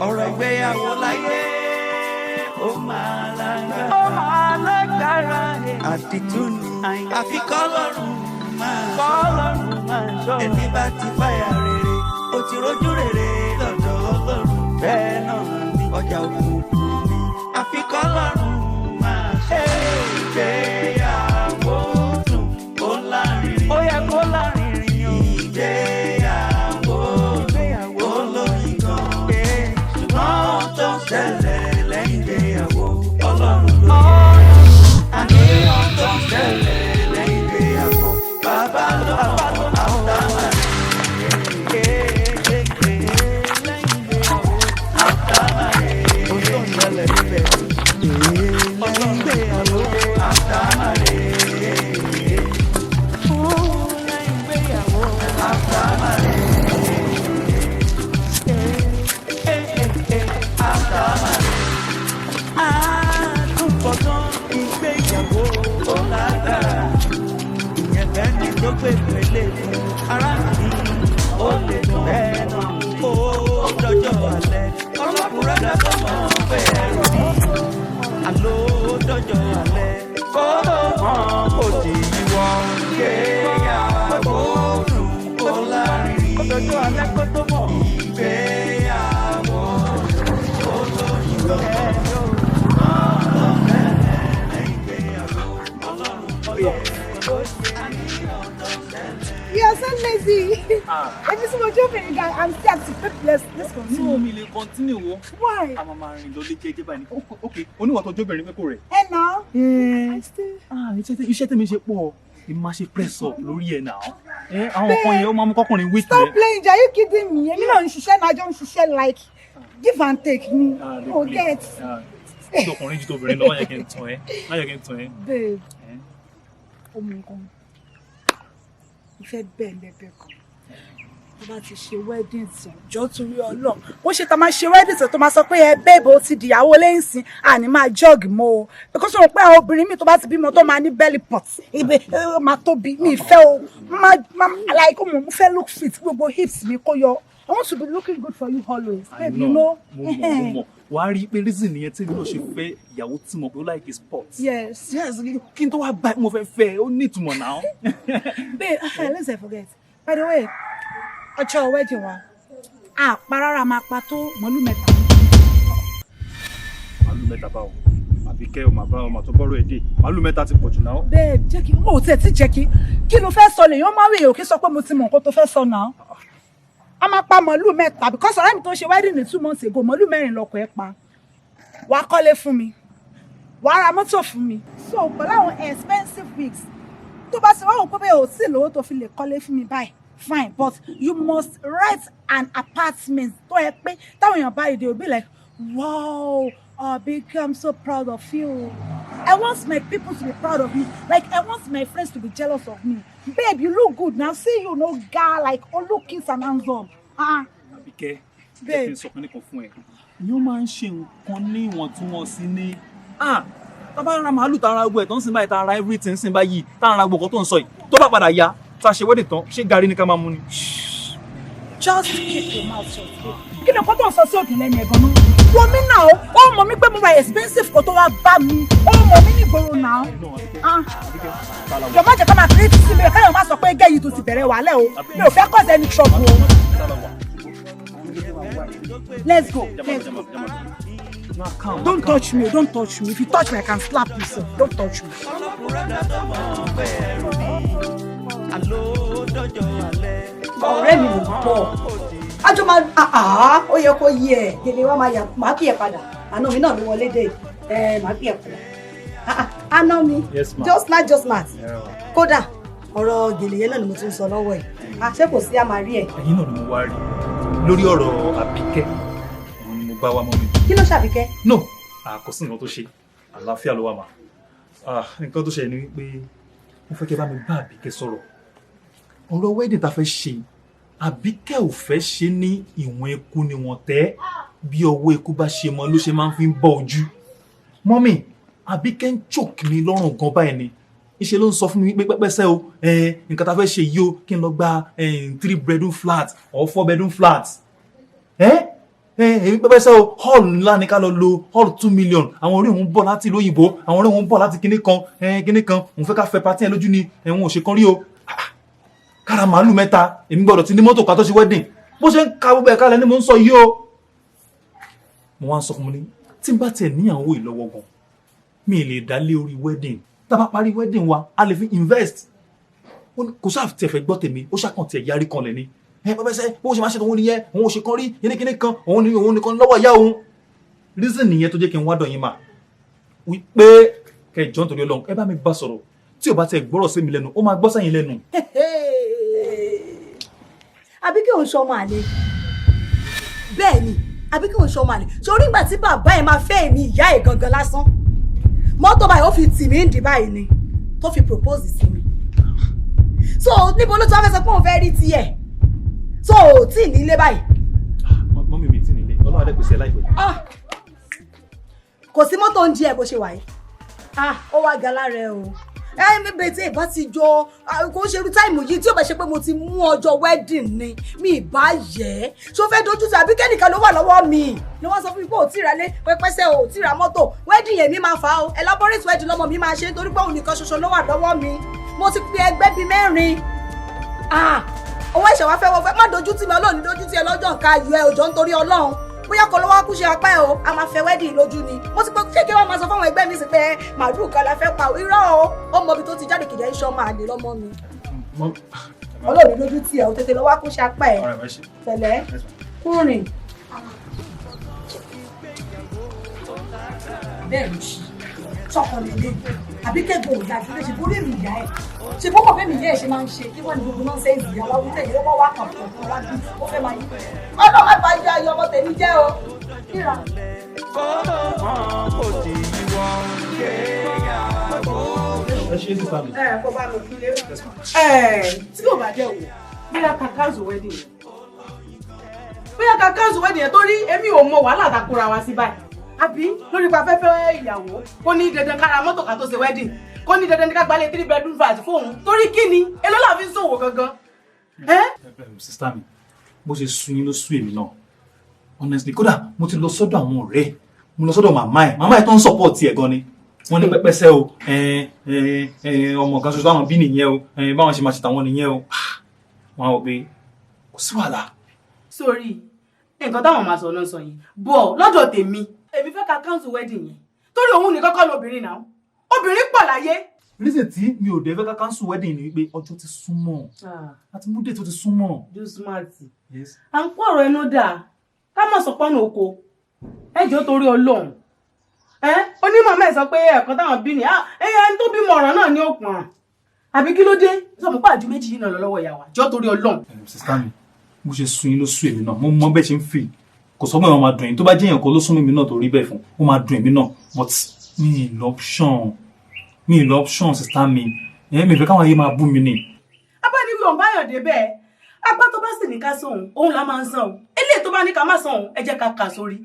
ọ̀rọ̀ ìgbéyàwó láyé ó máa lágbára àdìtú ni àfi kọ́lọ́run máa ṣọ́ ẹni bá ti fàyà rere ó ti rójú rere lọ́dọ̀ Ọlọ́run bẹ́ẹ̀ náà ni ọjà òkùnkùn ni àfi kọ́lọ́run máa ṣọ́ ìgbéyàwó dùn ó lárinrin ó yẹ kó lárinrin o ìgbéyàwó olóyin gan ṣùgbọ́n tó ń ṣẹlẹ̀ lẹ́yìn ìgbéyàwó Ọlọ́run ló yẹ àníyàn tó ń ṣẹlẹ̀ lẹ́yìn ìgbéyàwó bàbá lọ́wọ́ àtàwọn gbẹ̀gbẹ̀lẹ̀ ara mi ó lè dùn bẹ́ẹ̀ náà ó dọjọ́ alẹ́ ọlọ́kùnrin rẹ̀ tó mọ̀ bẹ́ẹ̀ rí àlọ́ dọjọ́ alẹ́ kó mọ̀ kó dì í wọ́n ìgbéyàwó dùn kó lárinrin dọjọ́ alẹ́ kó tó mọ̀ ìgbéyàwó olóyin lọ. You're so lazy. Every single job you guys, I'm still active. Let's continue. No, me continue. Why? I'm a marrying. Don't let you bani. Okay. Only what job you make kore. And now? I still. Iṣẹ́ tèmi ṣe pọ̀. You must press up lórí ẹ̀ now. Àwọn kan yẹn ó máa mú kọ́kùnrin wait. Stop playing. Are you kidding me? You know, ṣiṣẹ́ na jọ ṣiṣẹ́ like give and take me. Forget. Ọkùnrin jù tó obìnrin lọ, má yẹ kí n tàn ẹ́. Má yẹ kí n tàn ẹ́. Babe. Oh my God. Ìfẹ́ bẹ́ẹ̀ lẹ́bẹ̀ẹ́ kan tó bá ti ṣe wedding tán jọ torí Ọlọ́run bó ṣe tá máa ṣe wedding tán tó máa sọ pé ẹ babe ó ti dìyàwó lẹ́yìn sí àní máa jog mọ́ o because wọn pé àwọn obìnrin mi tó bá ti bímọ tó máa ní belly pot ibi máa tóbi mi ìfẹ́ o máa like mo fẹ́ look fit gbogbo hips mi kó yọ I want to be looking good for you always babe you know. Mo mọ̀ wàá rí i pé reason nìyẹn tí mi náà ṣe fẹ́ ìyàwó tí mo pé ó like sports. Yes kí n tó wá bá mo fẹ́ fẹ́ ó ní ìtumọ̀ náà. Babe let's not forget by the way ọjọ́ wedding wa parara máa pa tó màálù mẹ́ta. Màálù mẹ́ta báwo àbí kẹ́ ọ máa tó bọ́rọ̀ èdè màálù mẹ́ta ti pọ̀ jù náà. Babe jẹ́ kí mo tẹ̀ tí jẹ́ kí ló fẹ́ sọ lèyàn máa wèyàn kí sọ pé mo ti mọ̀ nǹkan tó fẹ́ sọ náà. A máa pa màálù mẹ́ta because ọ̀rẹ́ mi tó ṣe wedding ní 2 months ago màálù 4 lọ́kọ ẹ̀ pa wàá kọ́lé fún mi wàá ra mọ́tò fún mi so pẹ̀lú àwọn expensive wigs tó bá ṣe wá wò pé ò sí lówó tó fi lè kọ́lé fún mi báyìí fine but you must rent an apartment tó yẹ pé táwọn èèyàn bá they will be like wow Abike I'm so proud of you I want my people to be proud of me like I want my friends to be jealous of me babe you look good now see you no guy like all looking and handsome Abike babe kí n sọ kan nìkan fún ẹ yóò máa ń ṣe nǹkan ní ìwọ̀ntúnwọ̀nsí ní tá bá ra màálù tá ra gbogbo ẹ̀ tó ń sin báyìí tá ra everything sin báyìí tá ra gbogbo tó ń sọ yìí tó bá padà ya tá a ṣe wedding tán ṣé gàrí ni ká máa mú ni. Just keep your mouth shut. Kí ni kò tó ń sọ sí òkè lẹ́nu ẹ̀gbọ́n náà? Wọ́n mi náà ó mọ̀ mí pé mo wà expensive kò tó wá bá mi. Ó mọ̀ mí ní ìgboro náà. Jọ̀mọ́ jẹ́ ká máa fi ti sí mi rẹ̀ káyọ̀ máa sọ pé gẹ́yìí tó ti bẹ̀rẹ̀ wàhálẹ̀ o. Mi ò fẹ́ cause any trouble o. Let's go. Don't touch me. If you touch me, I can slap you. So don't touch me. Ọ̀rẹ́ mi ló bọ̀. Ájọ máa ó yẹ kó yí ẹ̀. Gèlè wa máa pè é padà. Àná mi náà ló wọlé dé. Máa pè é padà. Àná mi. Just smart. Kódà ọ̀rọ̀ gèlè yẹn náà ni mo tún sọ lọ́wọ́ ẹ̀. Àṣé kò sí àmàrí ẹ̀. Ẹ̀yin náà ni mo wá rí lórí ọ̀rọ̀ Àbíkẹ́. Òun ni mo bá wa mọ́ mi. Kí ló ṣàbíkẹ́? No, kò sí nǹkan tó ṣe. Àlàáfíà ló wà mà. Nǹkan tó ṣe ni wípé mo fẹ́ kí ẹ bá mi bá Àbíkẹ́ sọ̀rọ̀. Ọ̀rọ̀ wedding ta fẹ́ ṣe. Àbíkẹ́ ò fẹ́ ṣe ní ìwọ̀n eku ni wọ́n tẹ́. Bí ọwọ́ eku bá ṣe mọ́ ló ṣe máa ń fi bọ́ ojú. Mọ́mì, Àbíkẹ́ ń choke mi lọ́rùn gan báyìí ni. Ìṣe ló ń sọ fún mi pé pẹ́pẹ́sẹ́ o, nǹkan ta fẹ́ ṣe yìí o, kí n lọ gba 3 bedroom flat or 4 bedroom flat. èmi pẹ́pẹ́ sẹ́ o hall ńlá ni ká lọ lo hall 2 million àwọn orí òun bọ̀ láti ìlú òyìnbó àwọn orí òun bọ̀ láti kinní kan òun fẹ́ ká fẹ́ patí ẹ̀ lójú ni ẹ̀wọ̀n òṣè kan rí o kára màálù 3 èmi gbọ́dọ̀ ti ní mọ́tò ká tó ṣe wedding bó ṣe ń ka gbogbo ẹ̀ kalẹ̀ ni mo ń sọ yìí o. mo wá ń sọ fún mi ní tí n bá tiẹ̀ níyàwó ìlọ́wọ́ gan mi ì lè dá lé orí wedding tá a bá parí wedding wa a lè fi invest kò sáà tiẹ̀ fẹ́ gbọ́ tèmi ó ṣàkàn tiẹ̀ yarí kan lẹ̀ ni pẹ́pẹ́ sẹ́ bó ṣe máa ṣe tó òun nìyẹn òun ò ṣe kan rí yẹnìkíní kan òun nìkan lọ́wọ́ ìyá òun reason nìyẹn tó jẹ́ kí n wá dọ̀ yín mà wípé kẹjọ nítorí Ọlọ́run ẹ bá mi bá sọ̀rọ̀ tí ò bá tiẹ̀ gbọ́rọ̀ sí mi lẹ́nu ó máa gbọ́ sẹ́yìn lẹ́nu. àbí kí òun ṣọmọ àlè bẹ́ẹ̀ ni àbí kí òun ṣọmọ àlè sórí ìgbà tí bàbá ẹ̀ máa fẹ́ èmi ìyá ẹ̀ gangan lásán mọ́tò báyìí ó fi tì mí ń dì báyìí ni tó fi propose sí mi so níbo ló tún wá fẹ́ sọ pé òun fẹ́ rí tiẹ̀ so tí nílé báyìí. mọ́mí mi tí nílé Ọlọ́run adé pèsè láìpẹ́. kò sí mọ́tò oúnjẹ ẹ̀ bó ṣe wà yìí ó wá ga lára ẹ o mi bètè ìbá ti jọ kò ń ṣerú táìmù yìí tí ó bá ṣe pé mo ti mú ọjọ́ wedding ni mi ìbá yẹ ṣó fẹ́ dojú sí àbí kẹ́nìkan ló wà lọ́wọ́ mi ni wọ́n sọ fún mi pé ò tí ra lé pẹ́pẹ́sẹ́ ò tí ra mọ́tò wedding yẹn mi máa fà á o elaborate wedding lọ́mọ mi máa ṣe nítorí pé òun nìkan ṣoṣo ló wà lọ́wọ́ mi mo ti pe ẹgbẹ́ bíi 4 owó ìṣẹ̀ wá fẹ́ wọ́n fẹ́ má dojú tì mí Ọlọ́run ní dojú tì ẹ lọ́jọ́ nǹkan ayọ̀ ẹ òjò nítorí Ọlọ́run bóyá kò lọ́wọ́ kú ṣe apá ẹ o a máa fẹ́ wedding lójú ni mo ti pẹ́ ṣé kí wọ́n máa sọ fáwọn ẹgbẹ́ mi sí pé màálù kan la fẹ́ pa irọ́ o ó mọ ibi tó ti jáde kìdẹ́ iṣẹ́ ọmọ àlè lọ́mọ mi Ọlọ́run lójú tì ẹ o tètè lọ́wọ́ kú ṣe apá ẹ tẹ̀lẹ́ kúrìn. bẹ́ẹ̀ ló ṣe sọkọ lélẹ̀ àbí kẹ́gbọ̀n òjà ìfúnlẹ̀ ṣe bórí èmi ìyá ẹ̀ ṣe bọ́kọ̀ fẹ́mi ìyá ẹ̀ ṣe máa ń ṣe kí wọ́n ní gbogbo náà ṣe ìyá wa wúlẹ̀ yìí wọ́n wá kàn fún ọ̀pọ̀ wájú ó fẹ́ máa yí. ọlọ́run àgbà yọ ayọ̀ ọmọ tèmi jẹ́ o. kíra. ẹ ṣe é sí fàmì. kó bá mi kí lé. tí kò bá jẹ́ òun bóyá kàkàzù wedding yẹn bóyá kàkàzù wedding yẹn torí èmi ò mọ wàhálà àtàkùrà wa sí báyìí àbí lórí pa fẹ́fẹ́ ìyàwó kó ní dandan kára mọ́tò ká tó ṣe wedding kó ní dandan ká gbalẹ̀ 3 bedroom flat fóun torí kí ni èló la fi ń ṣòwò gangan. sista mi bó ṣe sun yín ló sún èmi náà honestly kódà mo ti lọ sọ́dọ̀ àwọn ọ̀rẹ́ mo lọ sọ́dọ̀ màmá ẹ̀ tó ń support ẹ̀ gan ni wọ́n ní pẹ́pẹ́sẹ́ o ọmọ kan ṣoṣo àwọn bí nìyẹn o báwọn ṣe máa ṣe tàwọn nìyẹn o wọn á wọ pé kò sí wàhálà. sórí nǹkan táwọn máa sọ náà sọ yìí bọ̀ lọ́dọ̀ tèmi èmi fẹ́ ka cancel wedding yẹn torí òun nìkan kọ́ lóbìnrin náà obìnrin pọ̀ láyé. reason tí mi ò dé fẹ́ ká cancel wedding ni wípé ọjọ́ ti súnmọ́ àti múdé tó ti súnmọ́. josmart à ń kó ọ̀rọ̀ ẹnu dà ká má sọ pọ́nà oko ẹjọ́ torí Ọlọ́run onímọ̀ mẹ́ẹ̀ sọ pé ẹ̀kọ́ táwọn bí ni ẹni tó bímọ ọ̀ràn náà ní òpin àbí kí ló dé sọ mọ́ pàdé méjì yìí náà lọ́wọ́ ìyàwó àjọ torí Ọlọ́run. sista mi bó ṣe sun yín ló sún èmi náà mo mọ bẹ́ẹ̀ ṣe ń fì kò sọ pé wọn máa dùn yín tó bá jẹ́ èèyàn kan ló sún mímí náà tó rí bẹ́ẹ̀ fún ó máa dùn èmi náà but mi ì lọ́pṣọ̀n sista mi mi fẹ́ káwọn ayé máa bú mi ni. abániwí ò ń báyọ̀ dé bẹ́ẹ̀ agbá tó bá sì ní ká sọ̀hún òun la máa ń sàn eléyìí tó bá ní ká má sọ̀hún ẹ jẹ́ ká kà sórí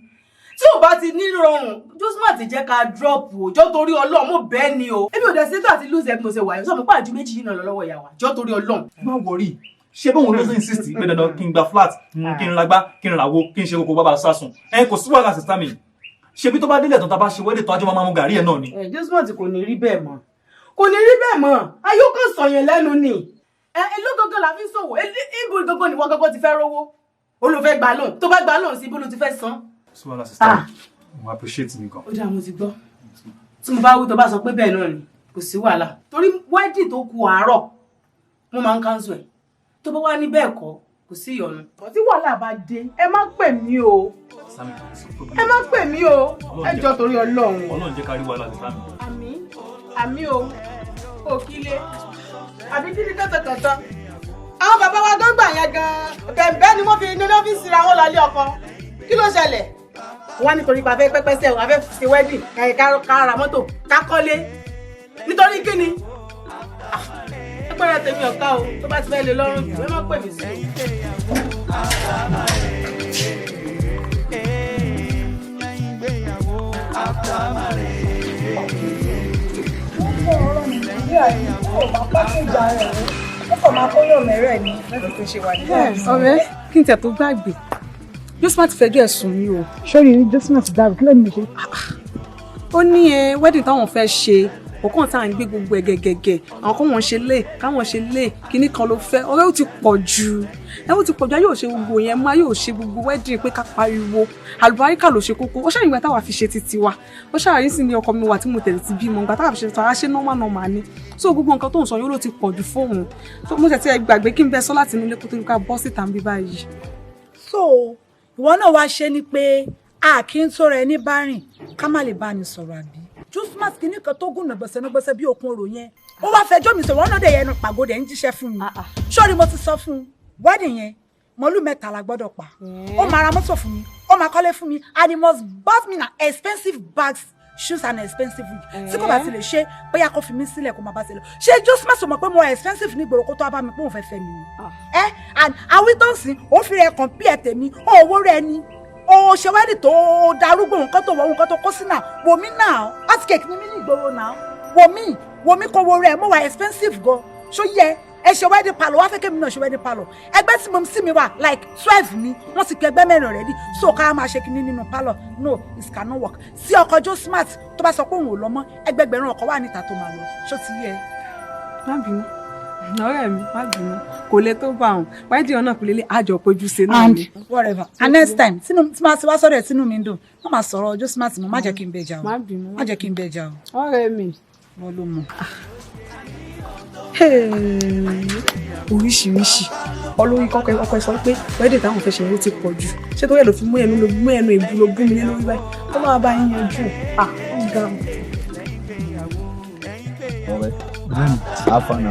tí ò bá ti ní rọrùn josmart jẹ́ ká drop òjò torí Ọlọ́run mo bẹ́ẹ̀ ni o èmi ò dẹ̀ sí tó àti lose mo ṣe wà yìí sọ mo pàdé méjì yìí náà lọ́wọ́ ìyàwó àjọ torí Ọlọ́run. má wọrí ṣé bóun ló ń insist pé dandan kí n gba flat kí n ragbá kí n ràwo kí n ṣe gbogbo bàbá sásùn kò sí wàhálà sista mi ṣebí tó bá délẹ̀ tó ta bá ṣe wẹ́dẹ̀ tó ajọ́ máa mú gàrí ẹ̀ náà ni. josmart kò ní rí bẹ́ẹ̀ mọ́ kò ní rí bẹ́ẹ̀ mọ́ ayọ́kàn sọ̀yàn lẹ́nu ni èló gangan la fi ń ṣòwò ibo gangan ni wọ́n gangan ti fẹ́ rówó olùfẹ́ gbà lóhùn tó bá gbà lóhùn sí ibo ló ti fẹ́ san. sí wàhálà sista mo appreciate mi gan. ó dáa mo ti gbọ́ tí mo bá wí tó bá sọ pé bẹ́ẹ̀ náà ni kò sí wàhálà torí wedding tó kù àárọ̀ mo máa ń cancel ẹ̀ tó bá wá ní bẹ́ẹ̀ kọ́ kò sí ìyọnu. tí wàhálà bá dé ẹ má pè mí o ẹ má pè mí o ẹ jọ torí Ọlọ́run. Ọlọ́run jẹ́ ká rí wàhálà sista mi. àmì o òkìlẹ àbí títí kẹtẹkẹtẹ àwọn bàbá wa gbọ́ngbà yẹn gan bẹ̀m̀bẹ́ ni wọ́n fi ní ọ́fíìsì ra wọn lálé ọkọ kí ló ṣẹlẹ̀ wọ́n nítorí pé afẹ́ pẹ́pẹ́sẹ̀ wọ́n afẹ́ ṣe wedding ká ra mọ́tò ká kọ́lé nítorí kí ni ẹgbẹ́rẹ́ tèmi ọ̀ká o tó bá ti fẹ́ lè lọ́rùn jù ẹ má pè mí sí ọ̀rẹ́ kí n tẹ̀ tó gbàgbé Josmart fẹjọ́ ẹ̀sùn mi o. Sorry, Josmart dàrú kí ló ní mo ṣe. Ó ní wedding táwọn fẹ́ ṣe ọkàn tá à ń gbé gbogbo ẹ̀ gẹ́gẹ́gẹ́ àwọn kan wọ́n ṣe lé káwọn ṣe lé kíní kan ló fẹ́ ọ̀rẹ́ ó ti pọ̀ jù ó ti pọ̀ jù ayé ò ṣe gbogbo yẹn mọ́ ayé ò ṣe gbogbo wedding pé ká pariwo àlùbáríkà ló ṣe kókó ó ṣàyìn ìgbà táwa fi ṣe títí wa ó ṣàyìn sí ní ọkọ mi wà tí mo tẹ̀lé ti bímọ ìgbà táwa fi ṣe tọ́ra ṣe normal ni so gbogbo nǹkan tó ń sọ yóò ló ti pọ̀ jù fóun so mo tẹ̀tí gbàgbé kí n bẹ sọ láti inú ilé kó tó ní ká bọ́ síta ń bí báyìí. So ìwọ náà wá ṣe ni pé a kì í tó rẹ ní bá rìn ká má lè bá ní sọ̀rọ̀ àbí Josmart kìíní kan tó gùn nàgbọ̀sẹ̀ bí okun orò yẹn ó wá fẹjọ́ mi sọ̀rọ̀ wọn náà dẹ̀ yẹnu pàgọ́dẹ̀ ń jíṣẹ́ fún mi sọ́ọ́rí mo ti sọ fún un wedding yẹn màálù 3 la gbọ́dọ̀ pa ó máa ra mọ́tò fún mi ó máa kọ́lé fún mi and he must buy me na expensive bags shoes and expensive wig tí kò bá ti lè ṣe bóyá kó fi mí sílẹ̀ kó máa bá ti lọ ṣé Josmart sọ mọ̀ pé mo expensive ní gbòòrò kó tó bá mi pé òun fẹ́ fẹ́ mi ni and awítọ́sìn ó fi rẹ̀ compare tèmi owó rẹ̀ ni ó ṣe wẹ́ẹ̀dì tó darúgbò nǹkan tó wọ nǹkan tó kó sí náà wòmí náà hotcake ni mí ní ìgboro náà wòmí kò wo rẹ̀ mo wà expensive gan ṣó yẹ ẹ ṣe wedding parlour wá fẹ́ kémi náà ṣe wedding parlour ẹgbẹ́ tí mo sì mi wà like 12 ni wọ́n ti pe ẹgbẹ́ mẹ́rin already so ká máa ṣe kíní nínú parlour no it cannot work sí ọkọ̀ Josmart tó bá sọ pé òun ò lọ mọ́ ẹgbẹgbẹ̀rún ọkọ̀ wà níta tó máa lọ ṣó ti yẹ. má bínú ọ̀rẹ́ mi má bínú kò lè tó bá òun wáìdì ọ̀nà kò lè lè àjọ péjú ṣe náà ni. whatever and next time tí máa ti wá sọ́dọ̀ ẹ̀ tínú mi ń dùn wọ́n máa sọ̀rọ̀ Josmart mọ́ má jẹ́ kí n bẹja o má jẹ́ kí n bẹja o. ọ̀rẹ́ mi wọ́n ló mọ̀. oríṣiríṣi olórí kọkọ ọkọ sọ pé wedding táwọn fẹ́ ṣe ló ti pọ̀ jù ṣé tó yẹ ló fi mú ẹnu ìbú ló gún mi lé lórí báyìí ó máa bá yín yanjú ọ̀gá. ọ̀rẹ́ àfààní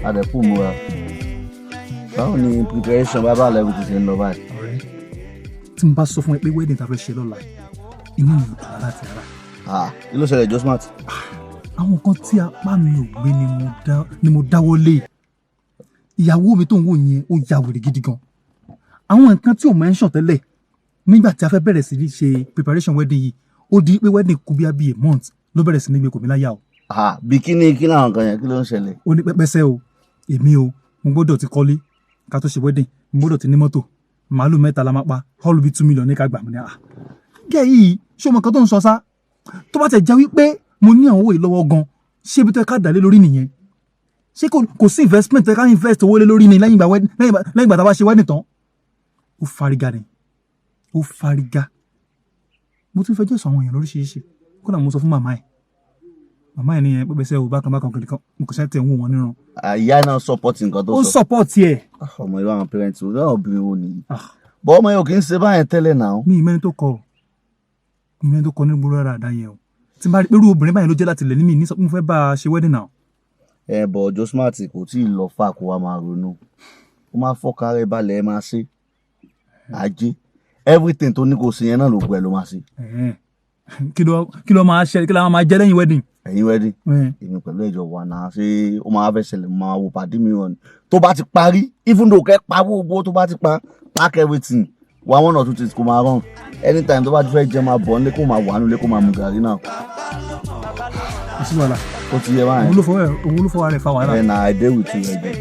àdẹ̀kù múra báwo ni preparation bàbá lẹ́wù ti ṣe ń lọ báyìí. ọ̀rẹ́ tí mo bá sọ fún ẹ pé wedding tá a fẹ́ ṣe lọ́la inú mi ò dùn láti ara. kí ló ṣẹlẹ̀ Josmart. àwọn kan tí apá mi ò gbé ni mo dáwọ́ lé ìyàwó mi tó ń wò yẹn ó ya wèrè gidi gan àwọn nǹkan tí ò mention tẹ́lẹ̀ nígbà tí a fẹ́ bẹ̀rẹ̀ sí ní ṣe preparation wedding yìí ó di pé wedding kù bí a month ló bẹ̀rẹ̀ sí ní gbé kò mí láyà o. bikini kí làwọn kan yẹn kí ló ń ṣẹlẹ̀. ó ní pẹ́pẹ́sẹ́ o èmi o mo gbọ́dọ̀ ti kọ́lé ká tó ṣe wedding mo gbọ́dọ̀ ti ní mọ́tò màálù 3 la máa pa hall bí 2 million ní ká gbà mí ní gẹ́ yìí ṣé o mọ̀ nǹkan tó ń sọ sá tó bá tẹ̀ jẹ́ wípé mo ní àwọn owó yìí lọ́wọ́ gan ṣé ibi tó ká dà lé lórí nìyẹn ṣé kò sí investment ká invest owó lé lórí ni lẹ́yìn ìgbà tá a bá ṣe wedding tán ó fárígá ni ó fárígá mo tún fẹ́ jẹ́ sọ àwọn èèyàn lóríṣiríṣi kódà mo sọ fún màmá ẹ̀ nìyẹn pé bẹ́sẹ̀ ò bákan kìnìkan mo kò sẹ́tẹ̀ ń wò wọ́n níran. àyà náà support nǹkan tó sọ. ó support ẹ̀. ọmọ ìwà àwọn parents ò náà obìnrin wo nìyí. bọ́ ọmọ yẹn ò kì í ṣe báyẹn tẹ́lẹ̀ náà. mi ìmẹ́ni tó kọ ní gbogbo rárá àdá yẹn o tí n bá rí pé irú obìnrin báyìí ló jẹ́ láti lẹ̀ ní mi ní sọ pé mo fẹ́ bá a ṣe wedding náà. bọ̀ Josmart kò tí ì lọ fà kó wa máa ronú ó máa fọ́ka rẹ̀ balẹ̀ ẹ máa ṣe ajé everything tó ní kò sí yẹn náà ló gbẹ ló máa ṣe. kí ló máa ṣe kí ló máa jẹ lẹ́yìn wedding. ẹ̀yin wedding èmi pẹ̀lú ẹ̀jọ̀ wà náà ṣé ó máa fẹ́ ṣẹlẹ̀ máa wò pàdé mi wọn tó bá ti parí even though kẹ́ pa gbogbo tó bá ti pack everything wa 1 or 2 things kó máa rán anytime tó bá ti fẹ́ jẹ́ máa bọ̀ nílé kó máa wà nílé kó máa mú gàrí náà. kò sí wàhálà ó ti yẹ báyìí òun ló fọwọ́ rẹ̀ fa wàhálà. ẹ̀ na I dey with you ẹ̀jẹ̀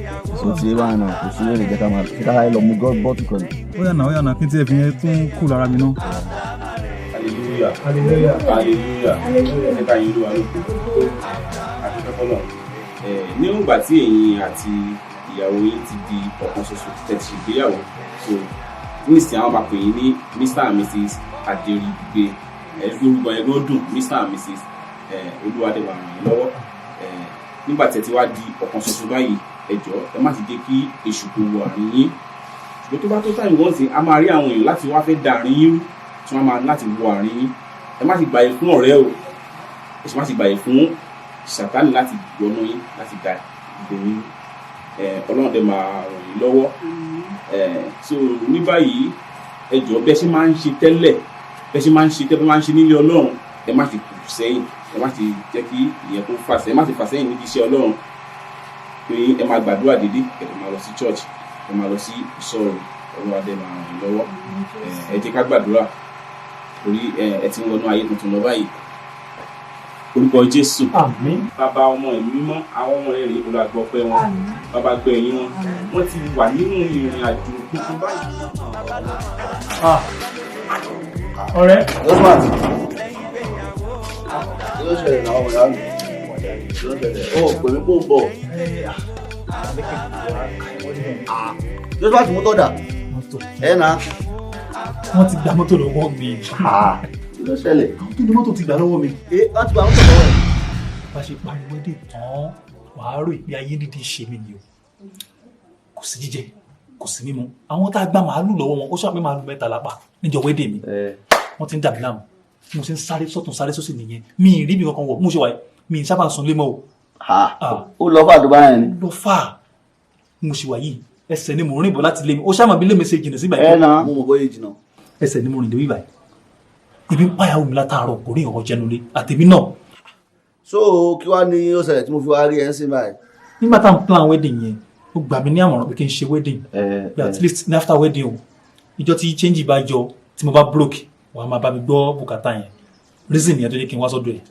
ó ti yẹ báyìí náà kò sí lè jẹ́ ká máa fi kára lọ mú bọ́ọ̀tù kan. ó yà náà kí n tiẹ̀ fi yẹn tún kú lára mi náà. hallelujah ẹ̀ka yìí ló wà lóko àdúgbò nígbà tí ẹ̀yin àti ìyàwó yín ti di ọ̀kan ṣoṣo tẹ̀sí ìgbéyàwó so nísìnyí àwọn máa pè yín ní Mr and Mrs Aderibigbe lórúkọ yẹn ló dùn Mr and Mrs Olúwadéwà ràn yín lọ́wọ́ nígbà tí ẹ ti wá di ọ̀kan ṣoṣo báyìí ẹ jọ̀ọ́ ẹ má ti jẹ́ kí èṣù tó wọ àárín yín ṣùgbọ́n tó bá tó táyì wọ́n sì á máa rí àwọn èèyàn láti wá fẹ́ da àárín yín rú tí wọ́n máa láti wọ àárín yín ẹ má ti gbàyè fún ọ̀rẹ́ o ẹ sì má ti gbàyè fún Sátánì láti gbọ́nú yín láti da ìgbò yín Ọlọ́run dẹ̀ máa ràn yín lọ́wọ́ so ní báyìí ẹ jọ̀ọ́ bẹ́ẹ̀ ṣe máa ń ṣe tẹ́lẹ̀ bẹ́ẹ̀ ṣe máa ń ṣe nílé Ọlọ́run ẹ má ti kù sẹ́yìn ẹ má ti jẹ́ kí ìyẹn kó fà sẹ́yìn ẹ má ti fà sẹ́yìn níbi iṣẹ́ Ọlọ́run pé ẹ máa gbàdúrà dédé ẹ máa lọ sí church ẹ máa lọ sí ìṣọ́ọ̀rù Ọlọ́run adé máa ràn yín lọ́wọ́ ẹ jẹ́ ká gbàdúrà torí ẹ ti ń wọnú ayé tuntun lọ báyìí orúkọ Jésù. Àmín. Bàbá ọmọ ẹ̀mí mímọ́ àwọn ọmọ rẹ̀ rèé olùgbọ́pẹ́ wọn. Bàbá gbẹ̀yìn wọn. Wọ́n ti wà nínú ìrìn àjò tuntun báyìí. Ọ̀rẹ́. Josmart. Kí ló ṣẹlẹ̀ náà ọmọ ìyá mi? Kí ló ṣẹlẹ̀? Ó pè mí kó ń bọ̀. Josmart mọ́tò dà. Ẹ na. Wọ́n ti gba mọ́tò lọ́wọ́ mi. Kí ló ṣẹlẹ̀? Àwọn tó ní mọ́tò ti gbà lọ́wọ́ mi. Wọ́n ti gba mọ́tò lọ́wọ́ ẹ̀. Bá ṣe pariwo dé tán, wàá rò ìpé ayé dídí ṣe mí ni o. Kò sí jíjẹ, kò sí mímu. Àwọn tá a gba màálù lọ́wọ́ wọn, ó ṣàpé màálù 3 lápá níjọ́ wedding mi. Wọ́n ti ń dàbí láàmú. Mo ṣe ń sáré sọ́tún sáré sósì nìyẹn. Mi ì rí ibi kankan wọ̀, mo ṣe wáyé. Mi ì sábà sùn lé mọ́ o. Ó lọ fà tó bá yẹn ni. Lọ fà. Mo ṣe wáyé. Ẹsẹ̀ ni mo rìn bọ̀ láti lé mi. Ó ṣàmà bí lé mi ṣe jìnnà sígbà yìí. Mo mọ̀ bóyá jìnnà. Ẹsẹ̀ ni mo rìn dé bíbáyìí. Ibi ń pàyàwó mi látàárọ̀ kò rí ìkọ̀kọ̀ jẹnu lé. Àtèmi náà. So kí wá ní ó ṣẹlẹ̀ tí mo fi wá rí ẹ ń sìn báyìí? Nígbà tá à ń plan wedding yẹn, ó gbà mí ní àmọ̀ràn pé kí n ṣe wedding. At least ní after wedding o. Ìjọ́ tí change bá jọ, tí mo bá broke, wàá máa bá mi gbọ́ bùkátà yẹn. Reason yẹn tó jẹ́ kí n wá sọ́dọ̀ ẹ̀.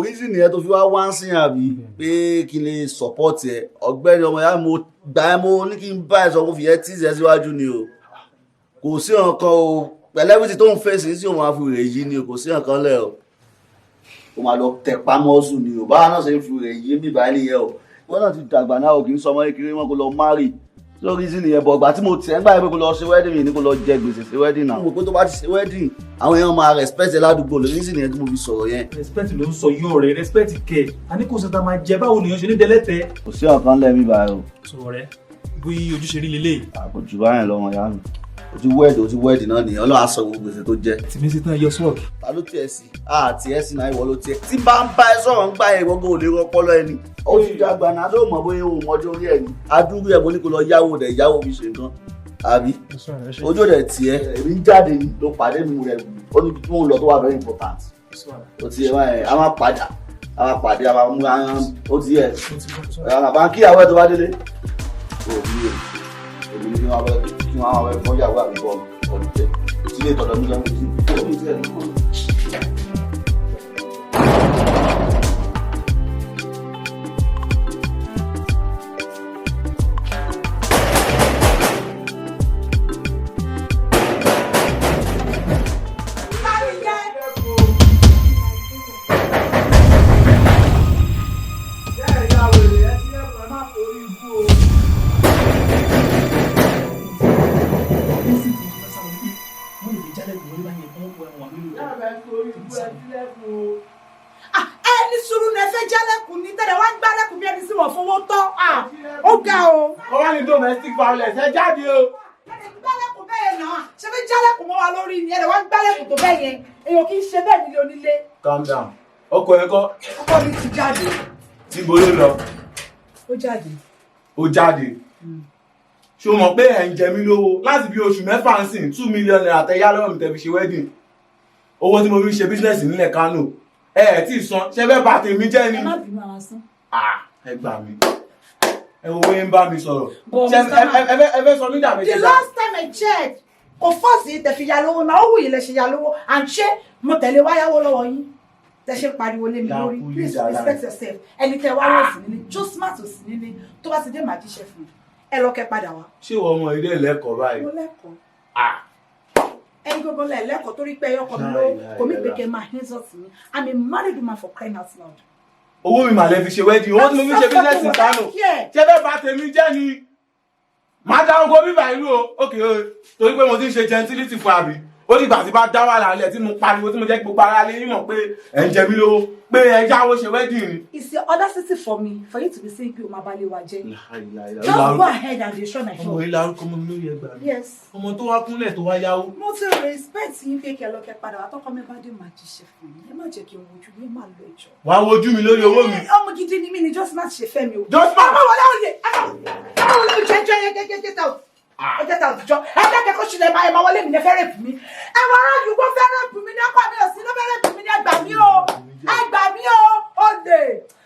Reason yẹn tó fi wá ń sìn àbí pé kí n lè support ẹ. Ọ̀gbẹ́ni ọmọ ìyá mo gbà ẹ́ mo ní kí n bá ẹ sọ kó fi ẹ tíì ẹ síwájú ni o. Kò sí nǹkan o. Pẹ̀lẹ́bìtì tó ń fèsì sí òun àfi rè yí ni o, kò sí nǹkan lẹ̀ o. O máa lọ tẹ pamọ́sù ni o, báwa náà ṣe ń fi rè yí bí báyìí nìyẹn o. Wọ́n náà ti dàgbà náà o, kì í sọ ọmọ kékeré wọn kó lọ marry. Lórí sí nìyẹn bọ̀ ìgbà tí mo tiẹ̀ ń gbà pé kó lọ ṣe wedding mi ní kó lọ jẹ gbèsè ṣe wedding náà. Mo pé tó bá ti ṣe wedding, àwọn èèyàn máa respect ẹ ládùúgbò lórí sí nìyẹn tí mo fi sọ̀rọ̀ yẹn. Respect ló ń sọ yóò rẹ̀, respect kẹ̀. A ní kò sọ́ta máa jẹ báwo nìyẹn ṣe ní dẹ́lẹ́tẹ̀. Kò sí ọ̀kan lẹ́mí báyìí o. Sọ̀rọ̀ rẹ̀ bí ojúṣe rí lélẹ̀. Àkójù báyẹn lọ́mọ yá mi. O ti wẹ́ẹ̀dì náà nìyẹn Ọlọ́run á sọ gbogbo gbèsè tó jẹ́. Tìmí sí tán yọ sọ́ọ̀kì. Ta ló tiẹ̀ sí? Tiẹ̀ sí náà ìwọ ló tiẹ̀. Tí bá ń bá ẹ sọ̀rọ̀ ń gbà ẹ ìwọ́gbọ́n ò lè rọpọ́lọ́ ẹni. Ó ti dàgbà náà tó mọ̀ bóyá òun mọ́jọ́ orí ẹ̀ ni. Adúrú ẹ̀ mo ní kó lọ yáwó rẹ̀ yáwó fi ṣe nǹkan. Àbí? Ojú rẹ̀ tiẹ̀. Èmi ń jáde ni ló pàdé mi rẹ̀ ó níbi tí mò ń lọ tó wà very important. Ó ti yẹ báyẹn a máa pàdé a máa mú ó ti yẹ. Àbá kíyàwó ẹ̀ tó bá délé. Èmi ní kí wọ́n á wẹ́ fún ìyàwó àbíkọ́ ọdún tẹ̀ sílé ìtọ́jú mi lọ́wọ́ sí. Ẹni sùúrù ní ẹ fẹ́ jálẹ̀kùn ní tẹ́lẹ̀ wá ń gbálẹ̀kùn bí ẹni sí wọ́n fowó tọ́. Ó ga o. Ó wá ní domestic violence ẹ jáde o. Ẹni gbálẹ̀kùn bẹ́ẹ̀ náà ṣe fi jálẹ̀kùn mọ́ wa lórí ni ẹni wá ń gbálẹ̀kùn tó bẹ́ẹ̀ yẹn èèyàn kì í ṣe bẹ́ẹ̀ nílé onílé. Calm down. Ọkọ ẹ kọ́. Ọkọ mi ti jáde. Tí bolo lọ. Ó jáde. Ó jáde. Ṣé o mọ̀ pé ẹ̀ ń jẹ mí lówó láti bí oṣù mẹ́fà ń sìn 2 million naira tẹ yá lọ́wọ́ mi tẹ fi ṣe wedding. Owó tí mo fi ṣe business nílẹ̀ Kánò. Ẹ tí ì san ṣé fẹ́ bà tèmi jẹ́ ni. Ẹ má bínú ara sán. Ẹ gbà mí. Ẹ wo bóyá ń bá mi sọ̀rọ̀. Ẹ fẹ́ sọ mí dàbí The last time I checked, kò fọ́ọ̀sì tẹ fi ya lówó náà, ó wù yìí lẹ ṣe ya lówó, à ń ṣe mo tẹ̀lé wáyáwó lọ́wọ́ yín. Tẹ ṣe pariwo lé mi lórí, please respect yourself. Ẹni tẹ wá wọ̀ sí nílé, Josmart ò sí nílé, tó bá ti dé màá jíṣẹ́ fún un. Ẹ lọ kẹ padà wá. Ṣé ìwọ ọmọ ilé ẹlẹ́kọ̀ọ́ báyìí? Mo lẹ́kọ̀ọ́. Ẹyin gbogbo lẹ́kọ̀ọ́ torí pé ẹyọkọ̀ mi ló kò mí pé kẹ́ máa insult mi. I'm a married woman for crying out loud. Owó mi màlẹ́ fi ṣe wedding, owó tí mo fi ṣe business in Kano. Ṣé fẹ́ bà tèmi jẹ́ ni? Màá dáhùn kó bíbá ìlú o. Okay o, torí pé mo ti ń ṣe gentility fún àbí. Ó dìgbà tí bá dá wà lálẹ́ tí mo pariwo tí mo jẹ́ gbogbo ara lé yín mọ̀ pé ẹ̀ ń jẹ mí lówó pé ẹ jáwó ṣe wedding ni. It's your audacity for me for you to be saying pé o máa balẹ̀ wa jẹ́. Just go ahead and destroy my phone. Ọmọ ilé arúgbó ọmọ mi ló yẹ gbà mí. Yes. Ọmọ tó wá kúnlẹ̀ tó wá yáwó. Mo ti respect yín pé kẹ́ lọ kẹ́ padà wá tọ́kọ mi bá dé máa jíṣẹ́ fún mi. Ẹ má jẹ́ kí n wojú mi, ẹ má lọ ẹjọ́. Wàá wojú mi lórí owó mi. Ọmọ gidi ni mí ni Josmart ṣe fẹ́ mi o. Josmart! Ọmọ wọlé òye! Ọmọ wọlé òye jẹ́jọ́ yẹ get out. Ẹ get out jọ. Ẹ jẹ́ kó ṣílẹ̀ máa ẹ máa wọlé mi ní fẹ́ rẹ̀pù mi. Ẹ wọ ará àdúgbò fẹ́ rẹ̀pù mi ní ọkọ mi ò sí ló fẹ́ rẹ̀pù mi ní ẹgbà mí o. Ẹgbà mí o. Òde.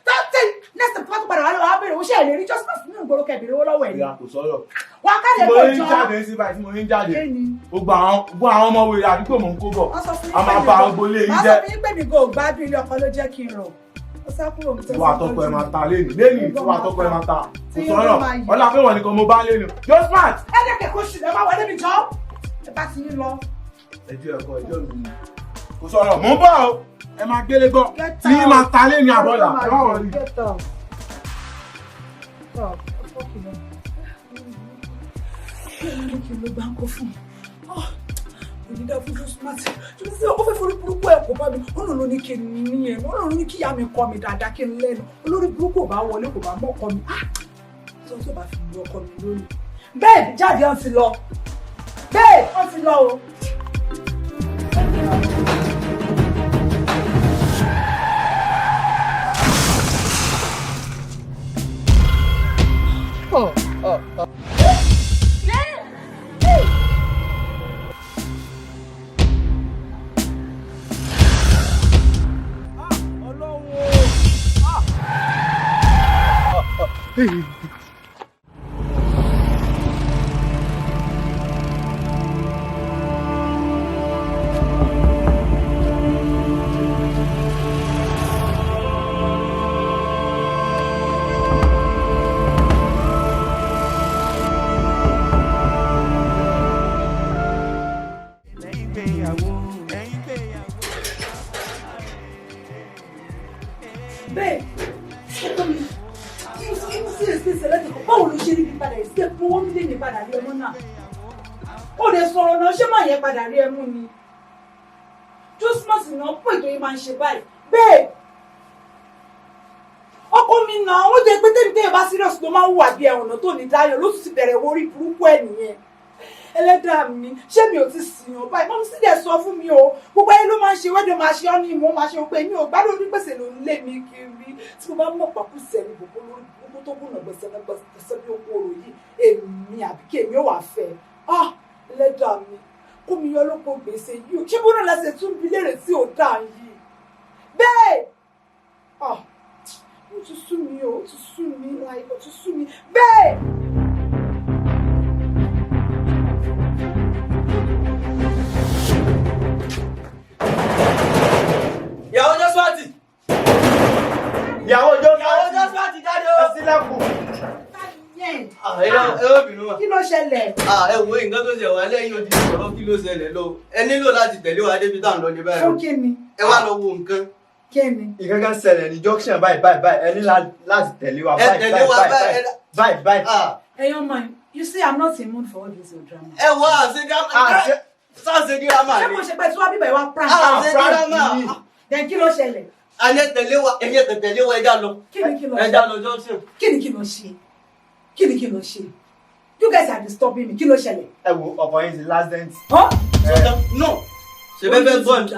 Tọ́tí next time tó padà wà lọ́wọ́ á bèrè owó ṣe ẹ̀ lè rí Josmart nínú ìgboro kẹ̀ bèrè owó lọ́wọ́ ẹ̀ ni. Ìyá kò sọ̀rọ̀. Wà á kálẹ̀ Tí kó mo jọ. ń jáde sí báyìí tí mo ń jáde. Kéni. Gbogbo àwọn ọmọ wèrè àdúgbò mò ń kó bọ̀. Wọ́n sọ fún A máa ba agbo ilé yìí jẹ́. Wọ́n sọ fún yín pé mi kò gbádùn ilé ọkọ ló jẹ́ kí n rọ̀. ìwà àtọkọ ẹ máa ta lẹ́nu ìwà àtọkọ ẹ máa ta kò sọ̀rọ̀ ọ̀la pé wọ́n nìkan mo bá lẹ́nu yóò smart. ẹ dẹ́kẹ̀ kó ṣì lẹ́ máa wọlé mi jọ ẹ bá ti ní lọ. ẹjọ́ ẹ̀kọ́ ẹjọ́ mi kò sọ̀rọ̀ mò ń bọ̀ o ẹ máa gbélé gbọ́ tí máa ta lẹ́nu àbọ̀là ẹ má wọlé. kí ló gbá ń kó fún onídàá fún josmart tó ní sí ó fẹ́ forí burúkú ẹ̀ kó bá mi ọ̀nà ló ní kí n ní ẹ̀ ọ̀nà ló ní kí ìyá mi kọ́ mi dáadáa kí n lẹ́nu olórí burúkú ò bá wọlé kò bá mọ́ ọkọ mi tó tó bá fi lu ọkọ mi lórí. bẹ́ẹ̀ jáde ọ̀n ti lọ bẹ́ẹ̀ ọ̀n ti lọ o. padà rí ẹmú ni josmart náà pè tó yẹ máa ń ṣe báyìí bẹ́ẹ̀ ọkọ mi náà ó jẹ́ pé tẹ́lẹ̀ bá serious ló máa ń wà bí ẹ̀wọ̀n tó ní dáyọ̀ ló tún ti bẹ̀rẹ̀ orí burúkú ẹ̀ nìyẹn ẹlẹ́dàá mi ṣé mi ò ti sìyàn báyìí mọ́ mi sì dẹ̀ sọ fún mi o gbogbo ayé ló máa ń ṣe wẹ́dọ̀ máa ṣe ọ́ ní ìmọ̀ máa ṣe pé mi ò gbádùn onígbèsè ló ń lé mi kiri tí mo bá mọ̀ pàkú sẹ́ni gbogbo lórí gbogbo tó gùnà gbèsè bí oko òrò yìí èmi àbí kí èmi ò wà fẹ́ ẹlẹ́dàá mi kó mi yọ lóko gbèsè yìí o ṣé bó náà lẹ́sẹ̀ tún bí léèrè tí ò dáa yìí bẹ́ẹ̀ ó ti sú mi o ó ti sú mi láì ó ti sú mi bẹ́ẹ̀. ìyàwó jọ́síwáàtì ìyàwó jọ́síwáàtì jáde o. ẹ sílẹ̀kùn. Kí ló ṣẹlẹ̀? Ẹ wo nǹkan tó ṣe wà lẹ́yìn odi ìṣòro kí ló ṣẹlẹ̀ lọ. Ẹ nílò láti tẹ̀lé wa débi tá à ń lọ ní báyìí. Fún kí ni? Ẹ wá lọ wo nǹkan. Kí ni? Ìkankan ṣẹlẹ̀ ní junction báyìí ẹ ní láti tẹ̀lé wa báyìí. Ẹyọ ọmọ yìí, you see I'm not in mood for all this your drama. Ẹ wọ àṣẹ dírámà ni. Ṣé mo ṣe pé tí wọ́n bíbẹ̀ wá prank? Àṣẹ dírámà. Then kí ló ṣẹlẹ̀? Alẹ́ tẹ̀lé wa ẹja lọ. Kí ni kí ló ṣe? Ẹja lọ junction. Kí ni kí ló ṣe? Kí ni kí ló ṣe? You guys are disturbing me. Kí ló ṣẹlẹ̀? Ẹ wo ọkọ yín ti last dent. No. Ṣé bẹ́ẹ̀ bẹ́ẹ̀ bọ́ ni?